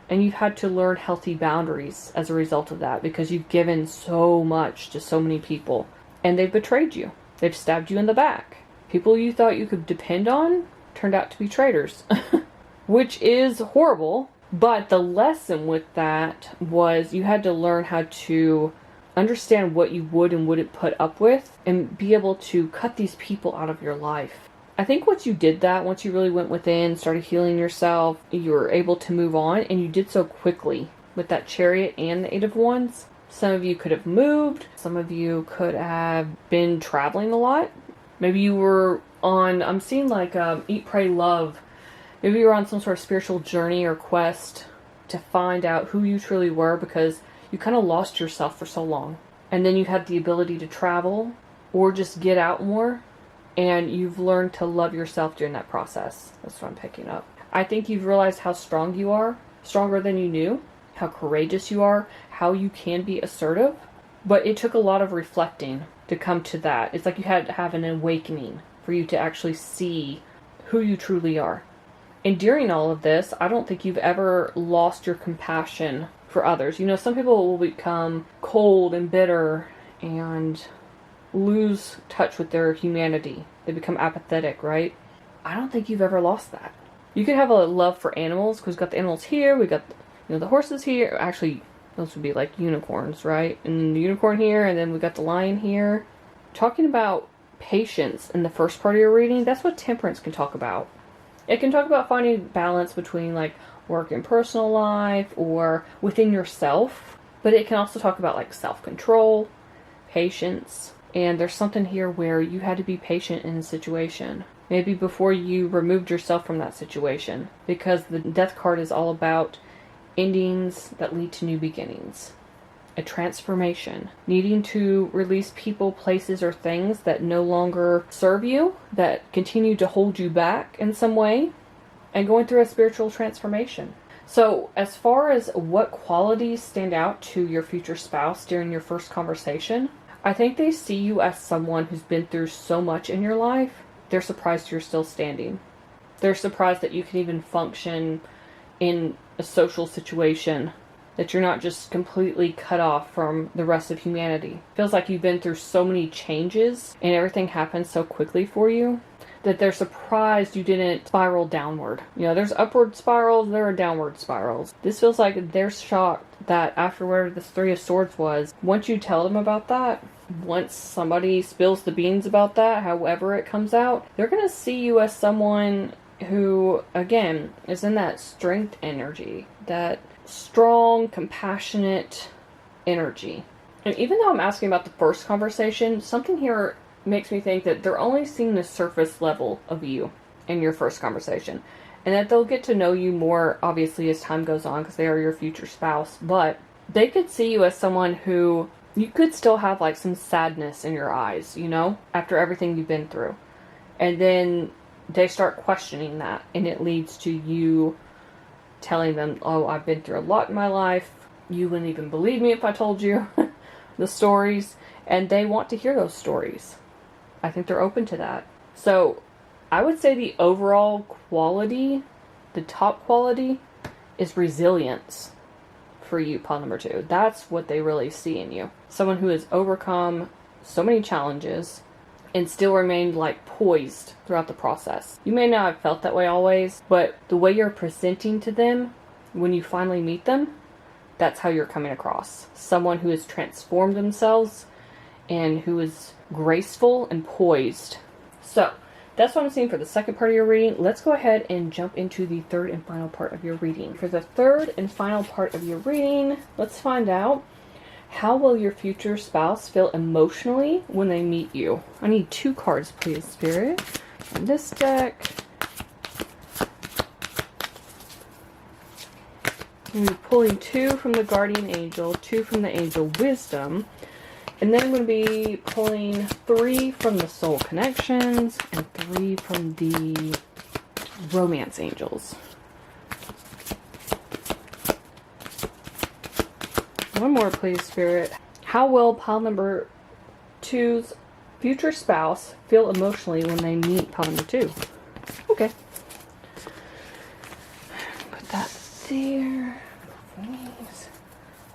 and you've had to learn healthy boundaries as a result of that because you've given so much to so many people. And they've betrayed you. They've stabbed you in the back. People you thought you could depend on turned out to be traitors, which is horrible. But the lesson with that was you had to learn how to understand what you would and wouldn't put up with and be able to cut these people out of your life. I think once you did that, once you really went within, started healing yourself, you were able to move on, and you did so quickly with that Chariot and the Eight of Wands. Some of you could have moved. Some of you could have been traveling a lot. Maybe you were on, I'm seeing like Eat, Pray, Love. Maybe you were on some sort of spiritual journey or quest to find out who you truly were because you kind of lost yourself for so long. And then you had the ability to travel or just get out more. And you've learned to love yourself during that process. That's what I'm picking up. I think you've realized how strong you are, stronger than you knew, how courageous you are, how you can be assertive. But it took a lot of reflecting to come to that. It's like you had to have an awakening for you to actually see who you truly are. And during all of this, I don't think you've ever lost your compassion for others. You know, some people will become cold and bitter and lose touch with their humanity. They become apathetic, right? I don't think you've ever lost that. You could have a love for animals because we've got the animals here, we got the horses here. Actually, those would be like unicorns, right? And then the unicorn here, and then we got the lion here. Talking about patience in the first part of your reading, that's what temperance can talk about. It can talk about finding balance between like work and personal life or within yourself. But it can also talk about like self-control, patience. And there's something here where you had to be patient in a situation. Maybe before you removed yourself from that situation. Because the Death card is all about endings that lead to new beginnings. A transformation. Needing to release people, places, or things that no longer serve you, that continue to hold you back in some way, and going through a spiritual transformation. So, as far as what qualities stand out to your future spouse during your first conversation, I think they see you as someone who's been through so much in your life, they're surprised you're still standing. They're surprised that you can even function in a social situation, that you're not just completely cut off from the rest of humanity. Feels like you've been through so many changes and everything happened so quickly for you that they're surprised you didn't spiral downward. You know, there's upward spirals, there are downward spirals. This feels like they're shocked that after where this Three of Swords was, once you tell them about that, once somebody spills the beans about that, however it comes out, they're going to see you as someone who, again, is in that strength energy, that strong, compassionate energy. And even though I'm asking about the first conversation, something here makes me think that they're only seeing the surface level of you in your first conversation. And that they'll get to know you more, obviously, as time goes on, because they are your future spouse. But they could see you as someone who you could still have like some sadness in your eyes, you know, after everything you've been through. And then they start questioning that, and it leads to you telling them, oh, I've been through a lot in my life. You wouldn't even believe me if I told you the stories. And they want to hear those stories. I think they're open to that. So I would say the overall quality, the top quality, is resilience for you, pile number 2. That's what they really see in you. Someone who has overcome so many challenges and still remained like poised throughout the process. You may not have felt that way always, but the way you're presenting to them when you finally meet them, that's how you're coming across. Someone who has transformed themselves and who is graceful and poised. So that's what I'm seeing for the second part of your reading. Let's go ahead and jump into the third and final part of your reading. For the third and final part of your reading, let's find out, how will your future spouse feel emotionally when they meet you? I need 2 cards, please, Spirit. On this deck. I'm going to be pulling 2 from the Guardian Angel, 2 from the Angel Wisdom. And then I'm going to be pulling 3 from the Soul Connections and 3 from the Romance Angels. One more, please, Spirit. How will pile number 2's future spouse feel emotionally when they meet pile number 2? Okay. Put that there. Please.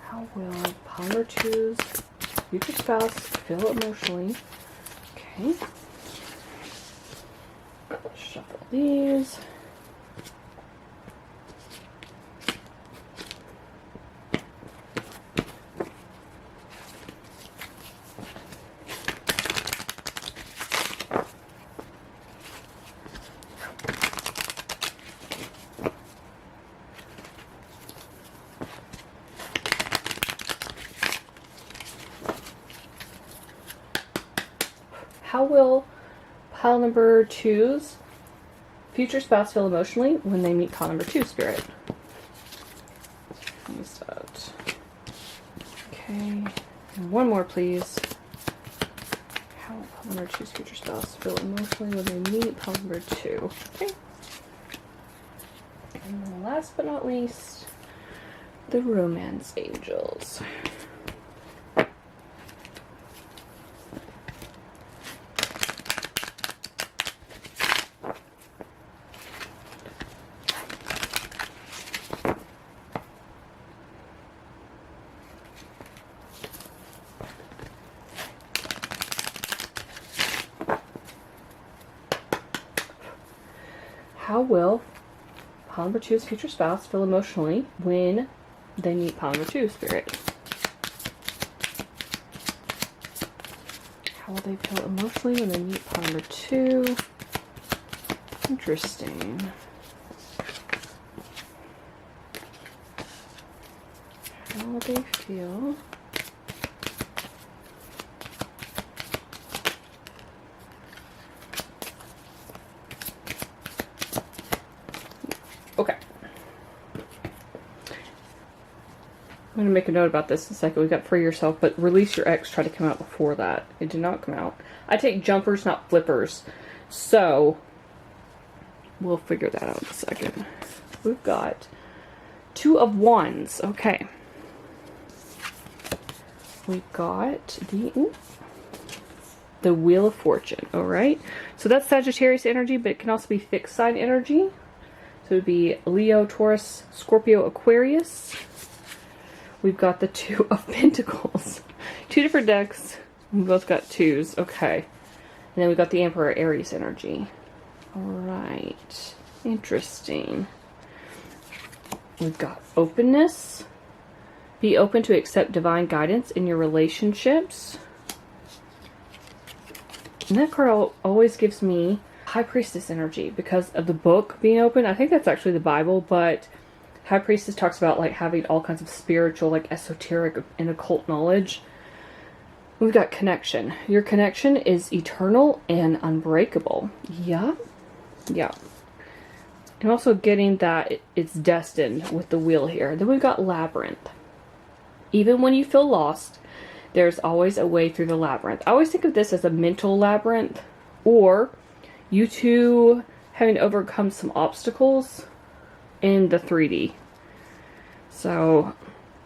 How will pile number 2's future spouse feel emotionally? Okay. Shuffle these. How will pile number 2's future spouse feel emotionally when they meet pile number 2, Spirit? What's that? Okay. And one more, please. How will pile number 2's future spouse feel emotionally when they meet pile number 2? Okay. And then last but not least, the Romance Angels. How will pile number 2's future spouse feel emotionally when they meet pile number 2, Spirit? How will they feel emotionally when they meet pile number 2? Interesting. how they feel. Okay. I'm going to make a note about this in a second. We got free yourself, but release your ex tried to come out before that. It did not come out. I take jumpers, not flippers. So, we'll figure that out in a second. We've got Two of Wands. Okay. We've got the Wheel of Fortune. Alright. So that's Sagittarius energy, but it can also be fixed sign energy. So it would be Leo, Taurus, Scorpio, Aquarius. We've got the Two of Pentacles. Two different decks. We both got twos. Okay. And then we've got the Emperor, Aries energy. Alright. Interesting. We've got openness. Be open to accept divine guidance in your relationships. And that card always gives me High Priestess energy because of the book being open. I think that's actually the Bible, but High Priestess talks about like having all kinds of spiritual, like esoteric and occult knowledge. We've got connection. Your connection is eternal and unbreakable. Yeah. Yeah. And also getting that it's destined with the wheel here. Then we've got labyrinth. Even when you feel lost, there's always a way through the labyrinth. I always think of this as a mental labyrinth, or you two having to overcome some obstacles in the 3D. So,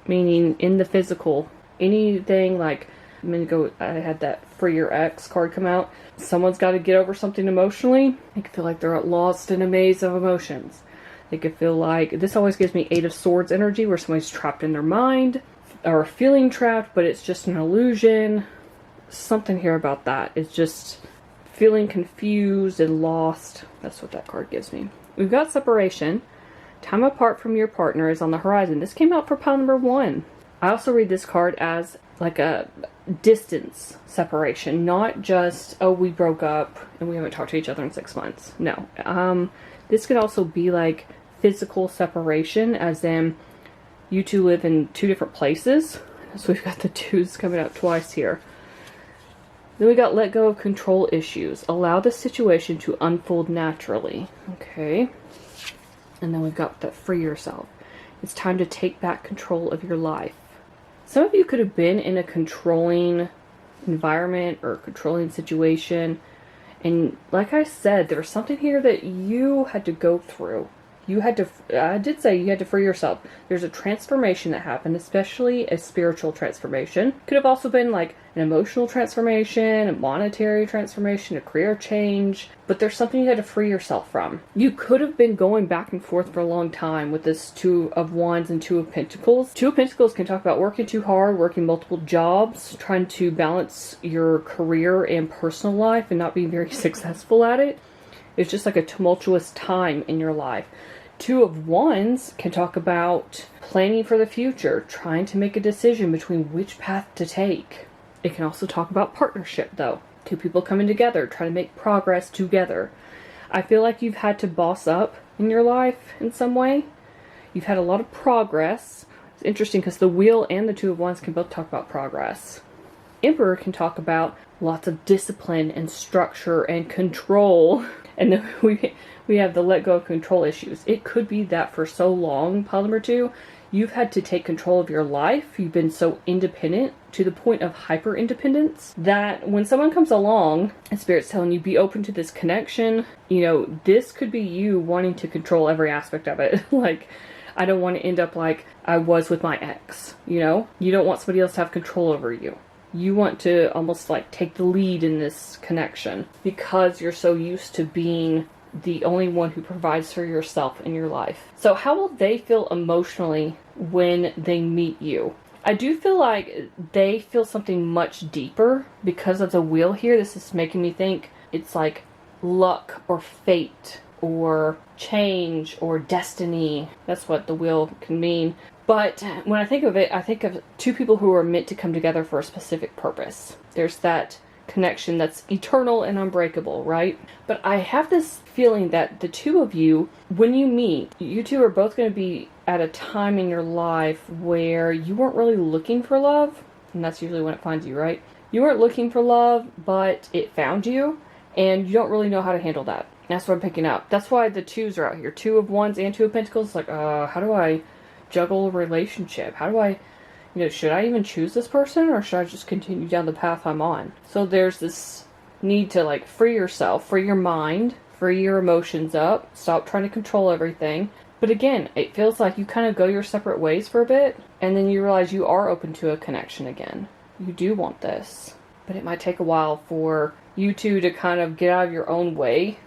meaning in the physical, anything like, a minute ago I had that Free Your Ex card come out. Someone's got to get over something emotionally. They could feel like they're lost in a maze of emotions. They could feel like, this always gives me Eight of Swords energy, where somebody's trapped in their mind, or feeling trapped, but it's just an illusion. Something here about that is just feeling confused and lost. That's what that card gives me. We've got separation. Time apart from your partner is on the horizon. This came out for pile number 1. I also read this card as like a distance separation, not just, oh, we broke up and we haven't talked to each other in 6 months. No. This could also be like physical separation, as in you two live in 2 different places. So we've got the twos coming out twice here. Then we got let go of control issues. Allow the situation to unfold naturally. Okay. And then we've got that free yourself. It's time to take back control of your life. Some of you could have been in a controlling environment or controlling situation. And like I said, there was something here that you had to go through. You had to, I did say you had to free yourself. There's a transformation that happened, especially a spiritual transformation. Could have also been like an emotional transformation, a monetary transformation, a career change. But there's something you had to free yourself from. You could have been going back and forth for a long time with this Two of Wands and Two of Pentacles. Two of Pentacles can talk about working too hard, working multiple jobs, trying to balance your career and personal life and not being very successful at it. It's just like a tumultuous time in your life. Two of Wands can talk about planning for the future, trying to make a decision between which path to take. It can also talk about partnership, though. 2 people coming together, trying to make progress together. I feel like you've had to boss up in your life in some way. You've had a lot of progress. It's interesting because the Wheel and the Two of Wands can both talk about progress. Emperor can talk about lots of discipline and structure and control. And then we have the let go of control issues. It could be that for so long, pile number 2, you've had to take control of your life. You've been so independent to the point of hyper independence that when someone comes along and Spirit's telling you be open to this connection, you know, this could be you wanting to control every aspect of it. Like, I don't want to end up like I was with my ex, you know? You don't want somebody else to have control over you. You want to almost like take the lead in this connection because you're so used to being the only one who provides for yourself in your life. So how will they feel emotionally when they meet you? I do feel like they feel something much deeper because of the Wheel here. This is making me think it's like luck or fate or change or destiny. That's what the Wheel can mean. But when I think of it, I think of 2 people who are meant to come together for a specific purpose. There's that connection that's eternal and unbreakable, right? But I have this feeling that the two of you, when you meet, you two are both going to be at a time in your life where you weren't really looking for love, and that's usually when it finds you, right? You weren't looking for love, but it found you, and you don't really know how to handle that. That's what I'm picking up. That's why the twos are out here. 2 of Wands and 2 of Pentacles. Like, how do I juggle a relationship? How do I, should I even choose this person, or should I just continue down the path I'm on? So there's this need to, like, free yourself, free your mind, free your emotions up, stop trying to control everything. But again, it feels like you kind of go your separate ways for a bit, and then you realize you are open to a connection again. You do want this. But it might take a while for you two to kind of get out of your own way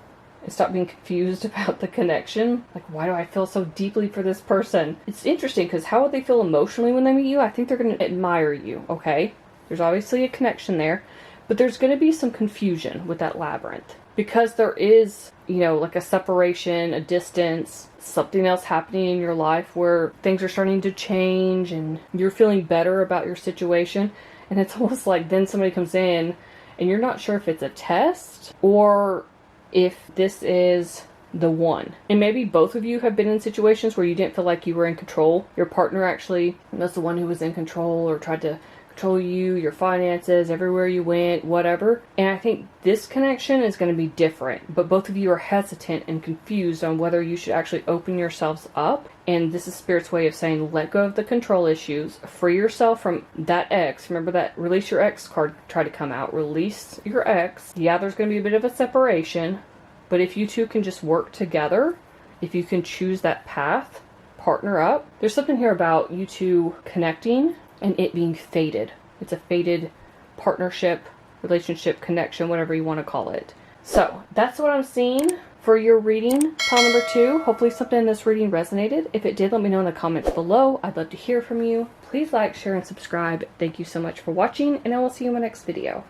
and stop being confused about the connection. Like, why do I feel so deeply for this person? It's interesting, because how would they feel emotionally when they meet you? I think they're going to admire you, okay? There's obviously a connection there, but there's going to be some confusion with that labyrinth. Because there is, like a separation, a distance, something else happening in your life where things are starting to change and you're feeling better about your situation. And it's almost like then somebody comes in and you're not sure if it's a test or if this is the one. And maybe both of you have been in situations where you didn't feel like you were in control. Your partner actually was the one who was in control or tried to control you, your finances, everywhere you went, whatever. And I think this connection is going to be different. But both of you are hesitant and confused on whether you should actually open yourselves up. And this is Spirit's way of saying, let go of the control issues. Free yourself from that ex. Remember that release your ex card tried to come out. Release your ex. Yeah, there's going to be a bit of a separation. But if you two can just work together, if you can choose that path, partner up. There's something here about you two connecting and it being fated. It's a fated partnership, relationship, connection, whatever you want to call it. So that's what I'm seeing for your reading, pile number 2. Hopefully something in this reading resonated. If it did, let me know in the comments below. I'd love to hear from you. Please like, share, and subscribe. Thank you so much for watching, and I will see you in my next video.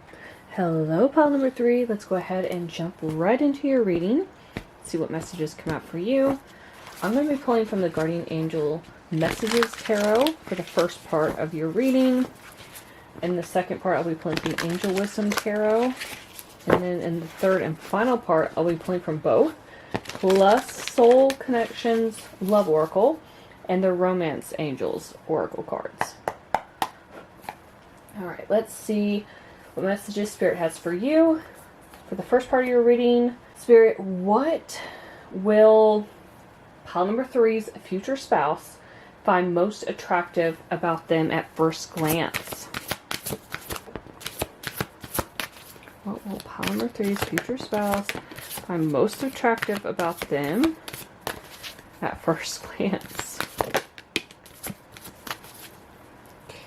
Hello, pile number 3. Let's go ahead and jump right into your reading. See what messages come out for you. I'm going to be pulling from the Guardian Angel Messages Tarot for the first part of your reading. In the second part, I'll be pulling from the Angel Wisdom Tarot. And then in the third and final part, I'll be pulling from both, plus Soul Connections Love Oracle and the Romance Angels Oracle cards. Alright, let's see what messages Spirit has for you. For the first part of your reading, Spirit, what will pile number 3's future spouse find most attractive about them at first glance? What will pile number 3's future spouse find most attractive about them at first glance? Okay.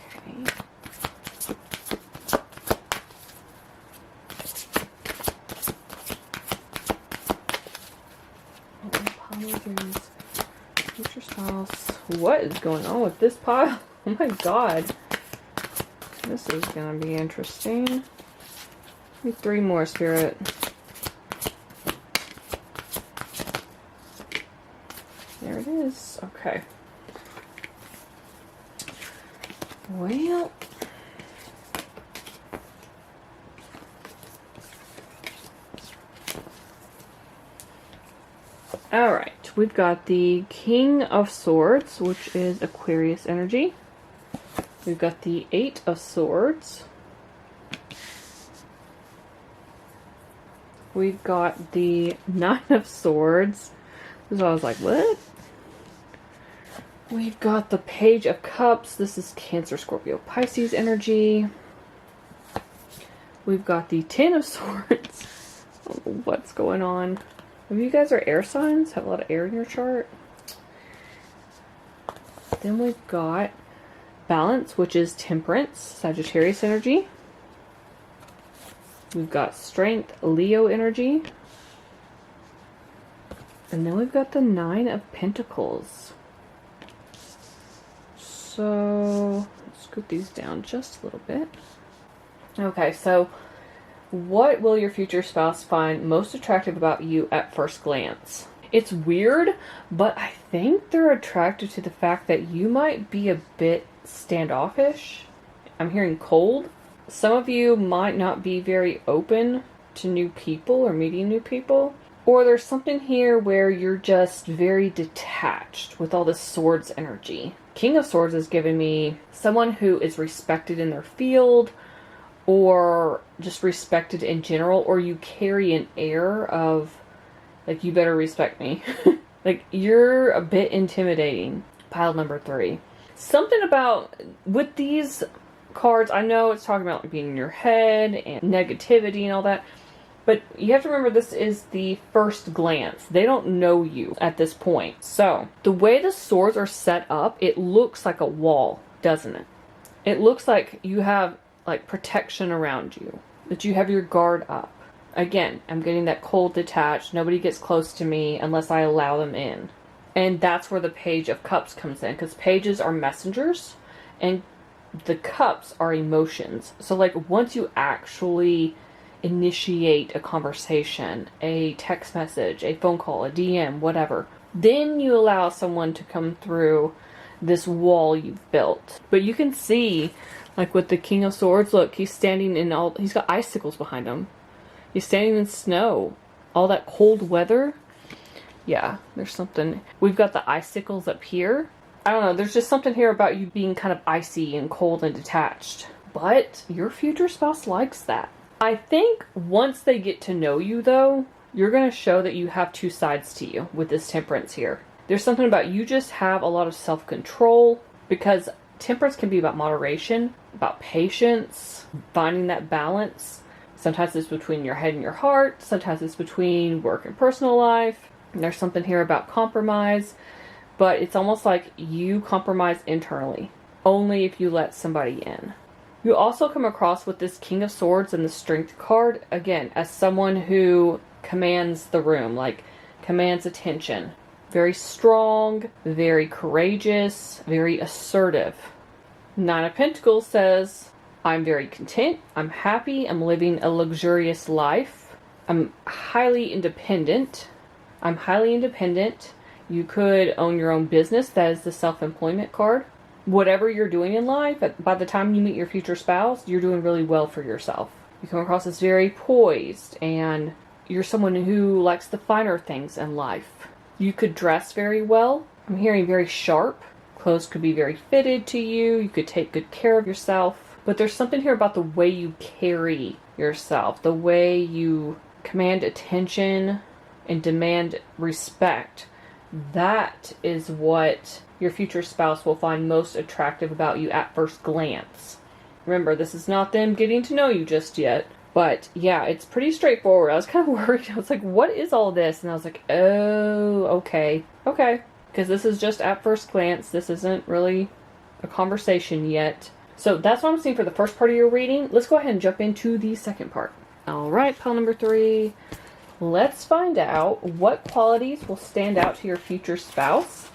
What will pile number 3's future spouse? What is going on with this pile? Oh my god. This is going to be interesting. 3 more, Spirit. There it is. Okay. Well. Alright. We've got the King of Swords, which is Aquarius energy. We've got the 8 of Swords. We've got the 9 of Swords. So I was like, what? We've got the Page of Cups. This is Cancer, Scorpio, Pisces energy. We've got the 10 of Swords. I don't know what's going on. Maybe you guys are air signs? Have a lot of air in your chart? Then we've got Balance, which is Temperance, Sagittarius energy. We've got Strength, Leo energy. And then we've got the 9 of Pentacles. So, let's scoot these down just a little bit. Okay, so what will your future spouse find most attractive about you at first glance? It's weird, but I think they're attracted to the fact that you might be a bit standoffish. I'm hearing cold. some of you might not be very open to new people or meeting new people. Or there's something here where you're just very detached with all this swords energy. King of Swords is giving me someone who is respected in their field, or just respected in general, or you carry an air of, like, you better respect me. Like, you're a bit intimidating. Pile number 3. Something about, with these cards, I know it's talking about being in your head and negativity and all that, but you have to remember this is the first glance. They don't know you at this point. So, the way the swords are set up, it looks like a wall, doesn't it? It looks like you have, like, protection around you. That you have your guard up. Again, I'm getting that cold, detached. Nobody gets close to me unless I allow them in. And that's where the Page of Cups comes in. Because pages are messengers. And the cups are emotions. So, like, once you actually initiate a conversation, a text message, a phone call, a DM, whatever, then you allow someone to come through this wall you've built. But you can see, like with the King of Swords, look, he's standing in all, he's got icicles behind him. He's standing in snow. All that cold weather. Yeah, there's something. We've got the icicles up here. I don't know, there's just something here about you being kind of icy and cold and detached. But your future spouse likes that. I think once they get to know you, though, you're going to show that you have two sides to you with this Temperance here. There's something about you just have a lot of self-control, because Temperance can be about moderation, about patience, finding that balance. Sometimes it's between your head and your heart. Sometimes it's between work and personal life. And there's something here about compromise, but it's almost like you compromise internally, only if you let somebody in. You also come across with this King of Swords and the Strength card, again, as someone who commands the room, like commands attention. Very strong, very courageous, very assertive. 9 of Pentacles says, I'm very content, I'm happy, I'm living a luxurious life. I'm highly independent. You could own your own business. That is the self-employment card. Whatever you're doing in life, by the time you meet your future spouse, you're doing really well for yourself. You come across as very poised, and you're someone who likes the finer things in life. You could dress very well. I'm hearing very sharp. Clothes could be very fitted to you. You could take good care of yourself. But there's something here about the way you carry yourself, the way you command attention and demand respect. That is what your future spouse will find most attractive about you at first glance. Remember, this is not them getting to know you just yet. But yeah, it's pretty straightforward. I was kind of worried. I was like, what is all this? And I was like, oh, okay. Okay. Because this is just at first glance. This isn't really a conversation yet. So that's what I'm seeing for the first part of your reading. Let's go ahead and jump into the second part. Alright, pile number 3. Let's find out what qualities will stand out to your future spouse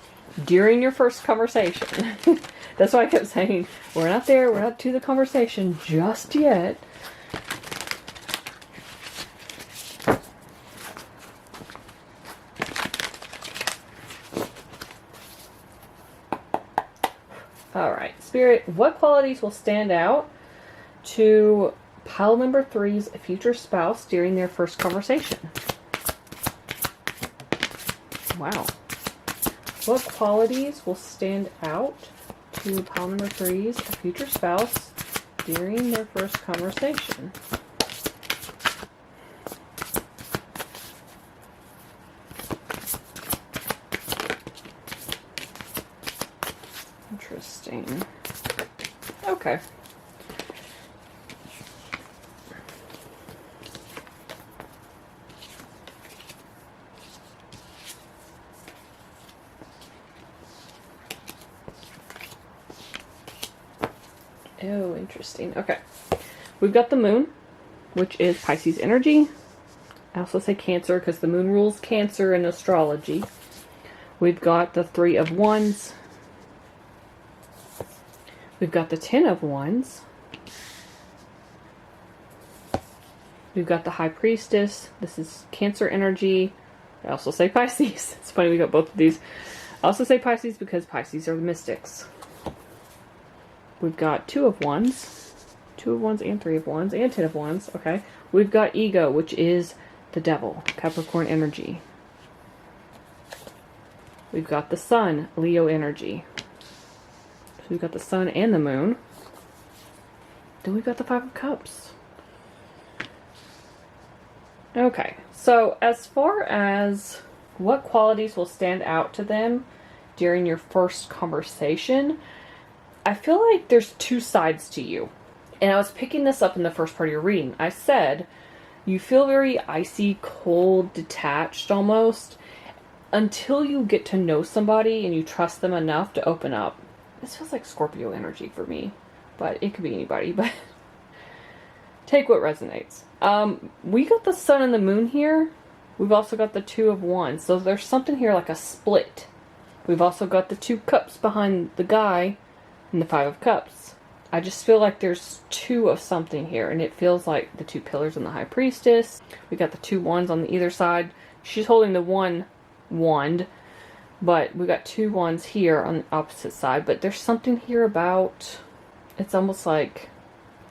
during your first conversation. That's why I kept saying, we're not there, we're not to the conversation just yet. Alright, Spirit, what qualities will stand out to pile number 3's future spouse during their first conversation? Wow. What qualities will stand out to pile number 3's future spouse during their first conversation? Interesting. Okay. Oh, interesting. Okay. We've got the moon, which is Pisces energy. I also say Cancer because the moon rules Cancer in astrology. We've got the 3 of Wands. We've got the 10 of Wands. We've got the High Priestess. This is Cancer energy. I also say Pisces. It's funny we got both of these. I also say Pisces because Pisces are the mystics. We've got 2 of Wands, Two of Wands and Three of Wands and Ten of Wands. Okay. We've got ego, which is the devil, Capricorn energy. We've got the sun, Leo energy. So we've got the sun and the moon. Then we've got the Five of Cups. Okay, so as far as what qualities will stand out to them during your first conversation, I feel like there's two sides to you. And I was picking this up in the first part of your reading. I said, you feel very icy, cold, detached almost, until you get to know somebody and you trust them enough to open up. This feels like Scorpio energy for me, but it could be anybody, but take what resonates. We got the sun and the moon here. We've also got the Two of Wands. So there's something here like a split. We've also got the Two Cups behind the guy and the Five of Cups. I just feel like there's two of something here, and it feels like the two pillars and the High Priestess. We got the two wands on the either side. She's holding the one wand, but we got two wands here on the opposite side. But there's something here about, it's almost like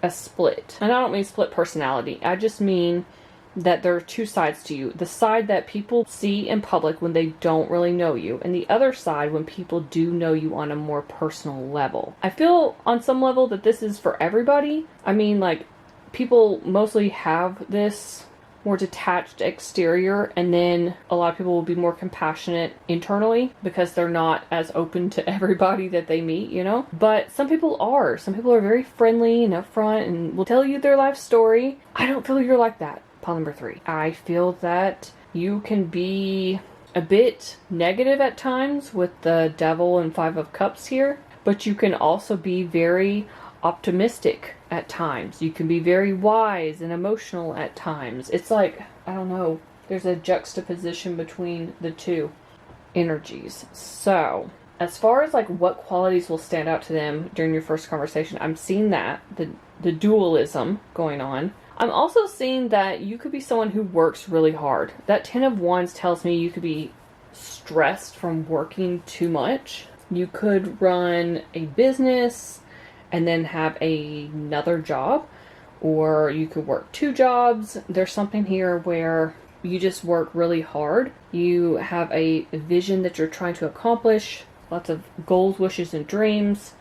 a split. And I don't mean split personality. I just mean that there are two sides to you. The side that people see in public when they don't really know you, and the other side when people do know you on a more personal level. I feel on some level that this is for everybody. I mean, like, people mostly have this more detached exterior, and then a lot of people will be more compassionate internally because they're not as open to everybody that they meet, you know? But some people are. Some people are very friendly and upfront and will tell you their life story. I don't feel you're like that. Pile number 3. I feel that you can be a bit negative at times with the Devil and Five of Cups here, but you can also be very optimistic at times. You can be very wise and emotional at times. It's like, I don't know, there's a juxtaposition between the two energies. So, as far as like what qualities will stand out to them during your first conversation, I'm seeing that, the dualism going on. I'm also seeing that you could be someone who works really hard. That Ten of Wands tells me you could be stressed from working too much. You could run a business and then have another job, or you could work 2 jobs. There's something here where you just work really hard. You have a vision that you're trying to accomplish, lots of goals, wishes, and dreams,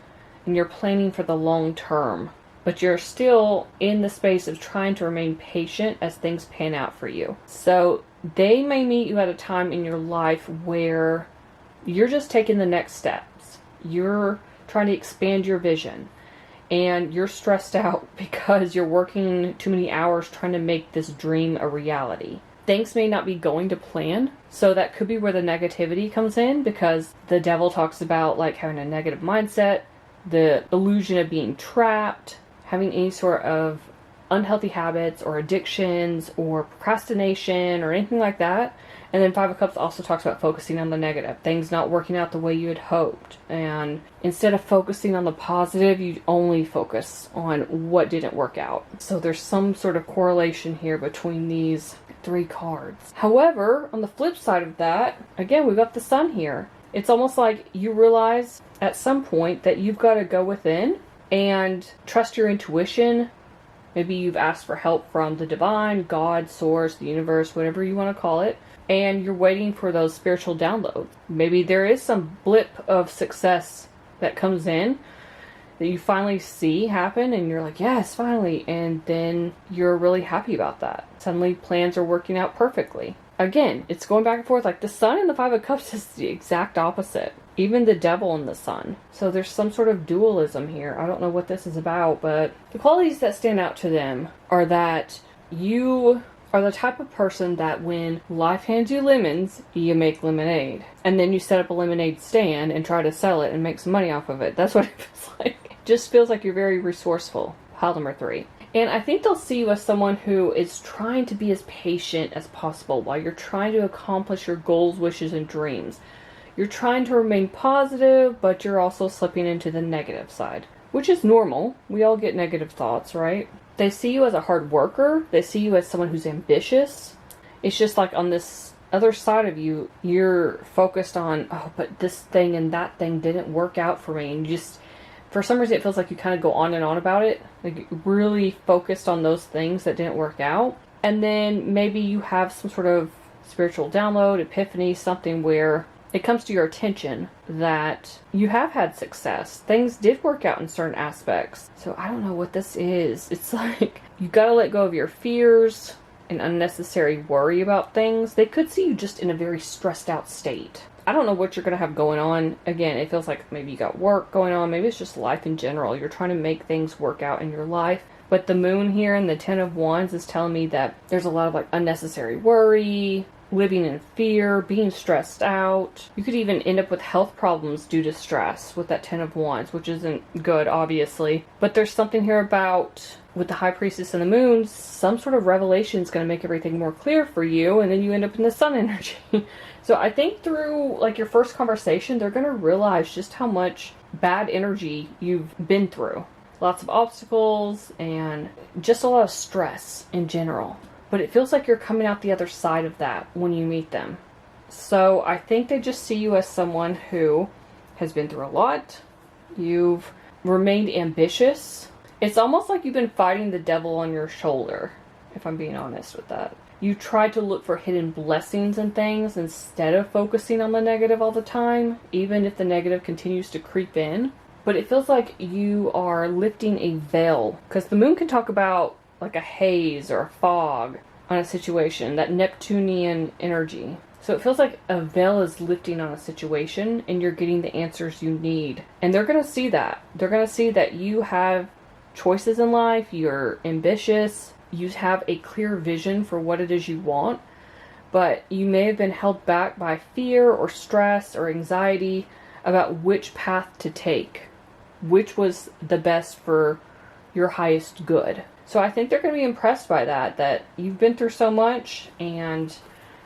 and you're planning for the long term. But you're still in the space of trying to remain patient as things pan out for you. So they may meet you at a time in your life where you're just taking the next steps. You're trying to expand your vision. And you're stressed out because you're working too many hours trying to make this dream a reality. Things may not be going to plan. So that could be where the negativity comes in, because the Devil talks about like having a negative mindset, the illusion of being trapped, having any sort of unhealthy habits or addictions or procrastination or anything like that. And then Five of Cups also talks about focusing on the negative, things not working out the way you had hoped. And instead of focusing on the positive, you only focus on what didn't work out. So there's some sort of correlation here between these 3 cards. However, on the flip side of that, again, we've got the Sun here. It's almost like you realize at some point that you've got to go within and trust your intuition. Maybe you've asked for help from the divine, God, source, the universe, whatever you want to call it, and you're waiting for those spiritual downloads. Maybe there is some blip of success that comes in that you finally see happen, and you're like, yes, finally, and then you're really happy about that. Suddenly plans are working out perfectly. Again, it's going back and forth. Like the Sun and the Five of Cups is the exact opposite. Even the Devil and the Sun. So there's some sort of dualism here. I don't know what this is about, but the qualities that stand out to them are that you are the type of person that when life hands you lemons, you make lemonade. And then you set up a lemonade stand and try to sell it and make some money off of it. That's what it feels like. It just feels like you're very resourceful. Pile number 3. And I think they'll see you as someone who is trying to be as patient as possible while you're trying to accomplish your goals, wishes, and dreams. You're trying to remain positive, but you're also slipping into the negative side, which is normal. We all get negative thoughts, right? They see you as a hard worker. They see you as someone who's ambitious. It's just like on this other side of you, you're focused on, oh, but this thing and that thing didn't work out for me. And you just for some reason it feels like you kind of go on and on about it. Like really focused on those things that didn't work out. And then maybe you have some sort of spiritual download, epiphany, something where it comes to your attention that you have had success. Things did work out in certain aspects. So I don't know what this is. It's like you gotta let go of your fears and unnecessary worry about things. They could see you just in a very stressed out state. I don't know what you're going to have going on. Again, it feels like maybe you got work going on. Maybe it's just life in general. You're trying to make things work out in your life. But the moon here and the 10 of Wands is telling me that there's a lot of like unnecessary worry, living in fear, being stressed out. You could even end up with health problems due to stress with that 10 of Wands, which isn't good, obviously. But there's something here about, with the High Priestess and the Moon, some sort of revelation is going to make everything more clear for you, and then you end up in the Sun energy. So I think through like your first conversation, they're going to realize just how much bad energy you've been through. Lots of obstacles and just a lot of stress in general. But it feels like you're coming out the other side of that when you meet them. So I think they just see you as someone who has been through a lot. You've remained ambitious. It's almost like you've been fighting the devil on your shoulder, if I'm being honest with that. You try to look for hidden blessings and things instead of focusing on the negative all the time, even if the negative continues to creep in. But it feels like you are lifting a veil, because the moon can talk about like a haze or a fog on a situation, that Neptunian energy. So it feels like a veil is lifting on a situation and you're getting the answers you need. And they're going to see that. They're going to see that you have choices in life, you're ambitious, you have a clear vision for what it is you want, but you may have been held back by fear or stress or anxiety about which path to take, which was the best for your highest good. So I think they're going to be impressed by that you've been through so much and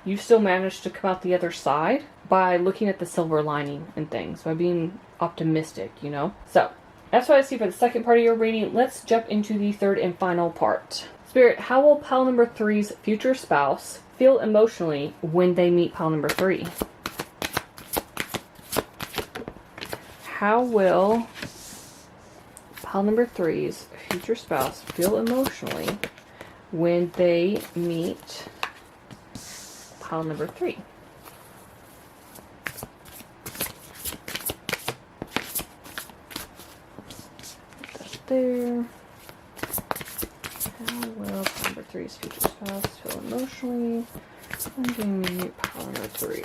you still managed to come out the other side by looking at the silver lining in things, by being optimistic, you know? So that's what I see for the second part of your reading. Let's jump into the third and final part. Spirit, how will pile number 3's future spouse feel emotionally when they meet pile number 3? How will pile number 3's future spouse feel emotionally when they meet pile number 3? Put that there. How will pile number 3's future spouse feel emotionally when they meet pile number 3?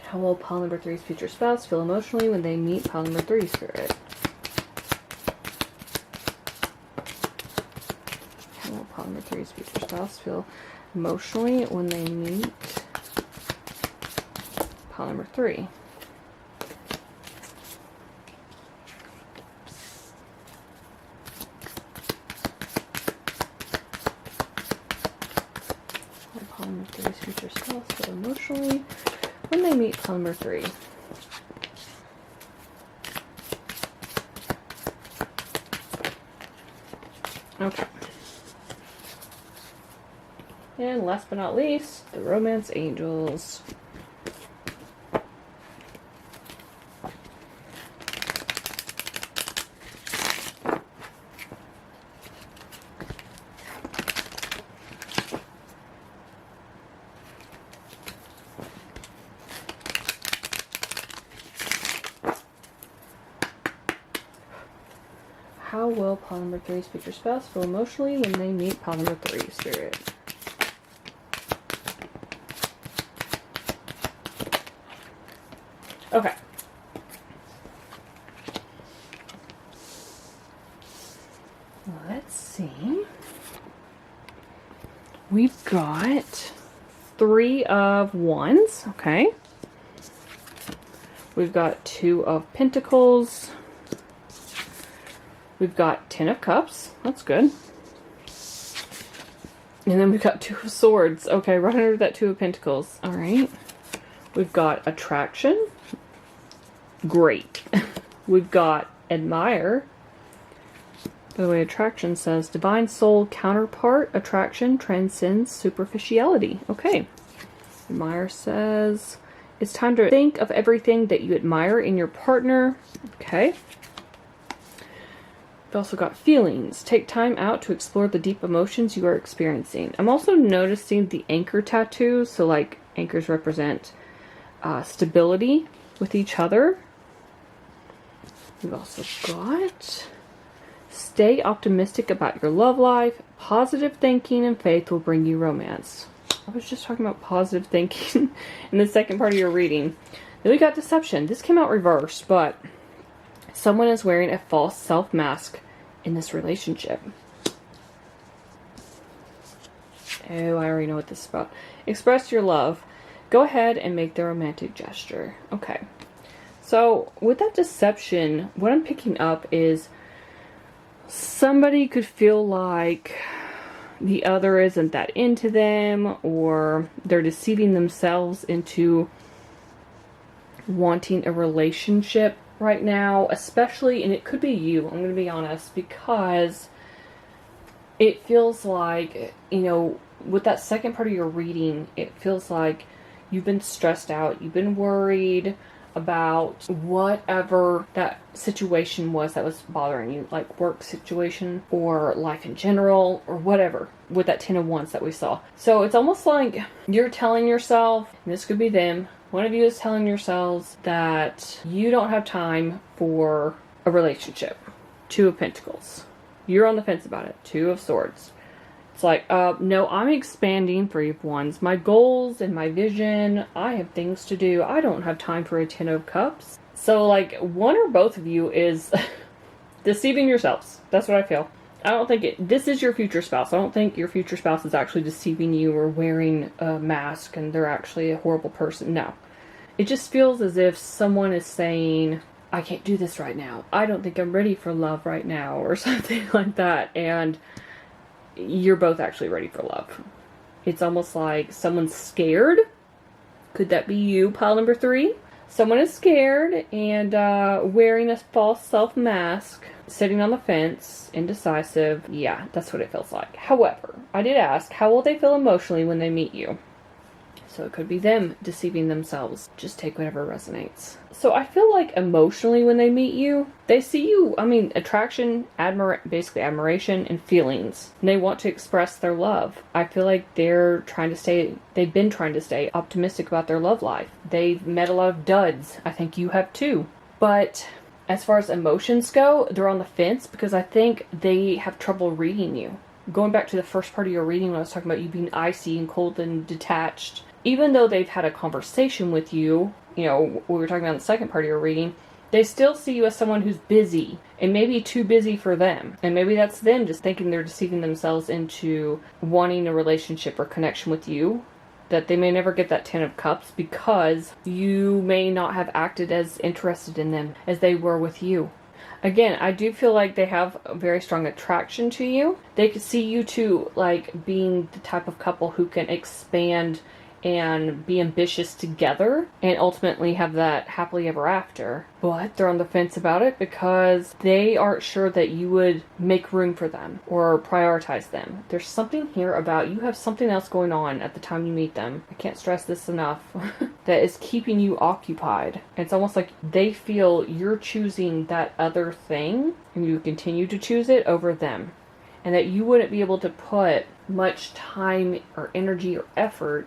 How will pile number 3's future spouse feel emotionally when they meet pile number 3, Spirit? How will pile number 3's future spouse feel emotionally when they meet pile number 3? How will pile number 3's future spouse feel emotionally when they meet pile number 3? Okay. And last but not least, the romance angels. How will pile number 3's future spouse feel emotionally when they meet pile number 3, Spirit? Okay. Let's see. We've got 3 of Wands, okay? We've got Two of Pentacles. We've got Ten of Cups. That's good. And then we've got Two of Swords. Okay, right under that Two of Pentacles. All right. We've got Attraction. Great. We've got Admire. By the way, Attraction says, Divine Soul Counterpart. Attraction transcends superficiality. Okay. Admire says, it's time to think of everything that you admire in your partner. Okay. We've also got Feelings. Take time out to explore the deep emotions you are experiencing. I'm also noticing the anchor tattoos. So like anchors represent stability with each other. We've also got stay optimistic about your love life. Positive thinking and faith will bring you romance. I was just talking about positive thinking in the second part of your reading. Then we got Deception. This came out reversed, but someone is wearing a false self mask in this relationship. Oh, I already know what this is about. Express your love. Go ahead and make the romantic gesture. Okay. So with that deception, what I'm picking up is somebody could feel like the other isn't that into them, or they're deceiving themselves into wanting a relationship right now, especially, and it could be you, I'm going to be honest, because it feels like, you know, with that second part of your reading, it feels like you've been stressed out, you've been worried about whatever that situation was that was bothering you, like work situation or life in general or whatever, with that Ten of Wands that we saw. So it's almost like you're telling yourself, and this could be them, one of you is telling yourselves that you don't have time for a relationship. Two of Pentacles. You're on the fence about it. Two of Swords. It's like, no, I'm expanding. Three of Wands. My goals and my vision. I have things to do. I don't have time for a Ten of Cups. So, like, one or both of you is deceiving yourselves. That's what I feel. I don't think this is your future spouse. I don't think your future spouse is actually deceiving you or wearing a mask and they're actually a horrible person. No. It just feels as if someone is saying, I can't do this right now. I don't think I'm ready for love right now, or something like that. And you're both actually ready for love. It's almost like someone's scared. Could that be you, pile number 3? Someone is scared and wearing a false self mask, sitting on the fence, indecisive. Yeah, that's what it feels like. However, I did ask, how will they feel emotionally when they meet you? So it could be them deceiving themselves. Just take whatever resonates. So I feel like emotionally when they meet you, they see you, I mean, attraction, basically admiration and feelings. And they want to express their love. I feel like they've been trying to stay optimistic about their love life. They've met a lot of duds. I think you have too. But as far as emotions go, they're on the fence because I think they have trouble reading you. Going back to the first part of your reading when I was talking about you being icy and cold and detached, even though they've had a conversation with you, you know, we were talking about in the second part of your reading, they still see you as someone who's busy and maybe too busy for them. And maybe that's them just thinking they're deceiving themselves into wanting a relationship or connection with you, that they may never get that Ten of Cups because you may not have acted as interested in them as they were with you. Again, I do feel like they have a very strong attraction to you. They could see you two like being the type of couple who can expand and be ambitious together and ultimately have that happily ever after. But they're on the fence about it because they aren't sure that you would make room for them or prioritize them. There's something here about you have something else going on at the time you meet them. I can't stress this enough. That is keeping you occupied. It's almost like they feel you're choosing that other thing and you continue to choose it over them. And that you wouldn't be able to put much time or energy or effort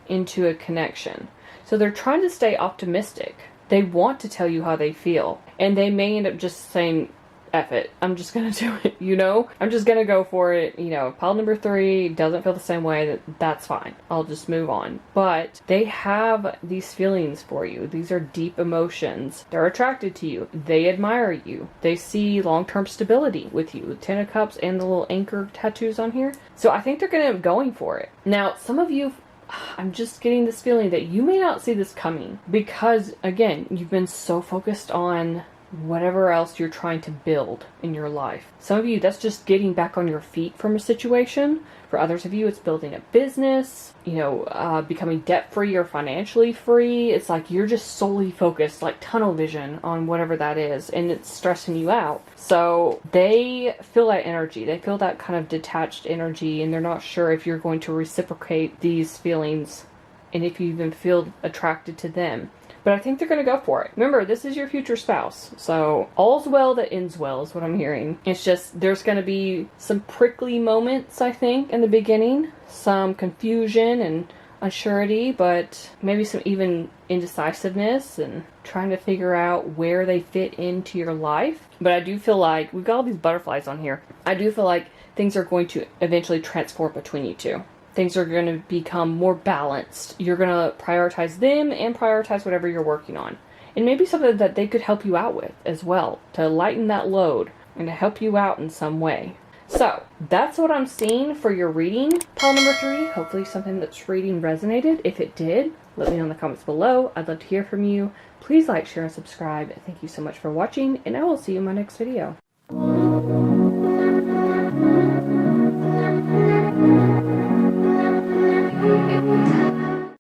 into a connection. So they're trying to stay optimistic. They want to tell you how they feel. And they may end up just saying, F it, I'm just gonna do it, you know? I'm just gonna go for it, you know, pile number 3 doesn't feel the same way, that's fine. I'll just move on. But they have these feelings for you. These are deep emotions. They're attracted to you. They admire you. They see long-term stability with you. Ten of Cups and the little anchor tattoos on here. So I think they're gonna end up going for it. Now, some of you I'm just getting this feeling that you may not see this coming because, again, you've been so focused on whatever else you're trying to build in your life. Some of you, that's just getting back on your feet from a situation. For others of you, it's building a business, becoming debt-free or financially free. It's like you're just solely focused, like tunnel vision on whatever that is, and it's stressing you out. So they feel that energy. They feel that kind of detached energy, and they're not sure if you're going to reciprocate these feelings and if you even feel attracted to them. But I think they're going to go for it. Remember, this is your future spouse. So all's well that ends well is what I'm hearing. It's just there's going to be some prickly moments, I think, in the beginning. Some confusion and unsurety, but maybe some even indecisiveness and trying to figure out where they fit into your life. But I do feel like, we've got all these butterflies on here. I do feel like things are going to eventually transform between you two. Things are going to become more balanced. You're going to prioritize them and prioritize whatever you're working on. And maybe something that they could help you out with as well, to lighten that load and to help you out in some way. So that's what I'm seeing for your reading, pile number 3. Hopefully something that's reading resonated. If it did, let me know in the comments below. I'd love to hear from you. Please like, share, and subscribe. Thank you so much for watching, and I will see you in my next video.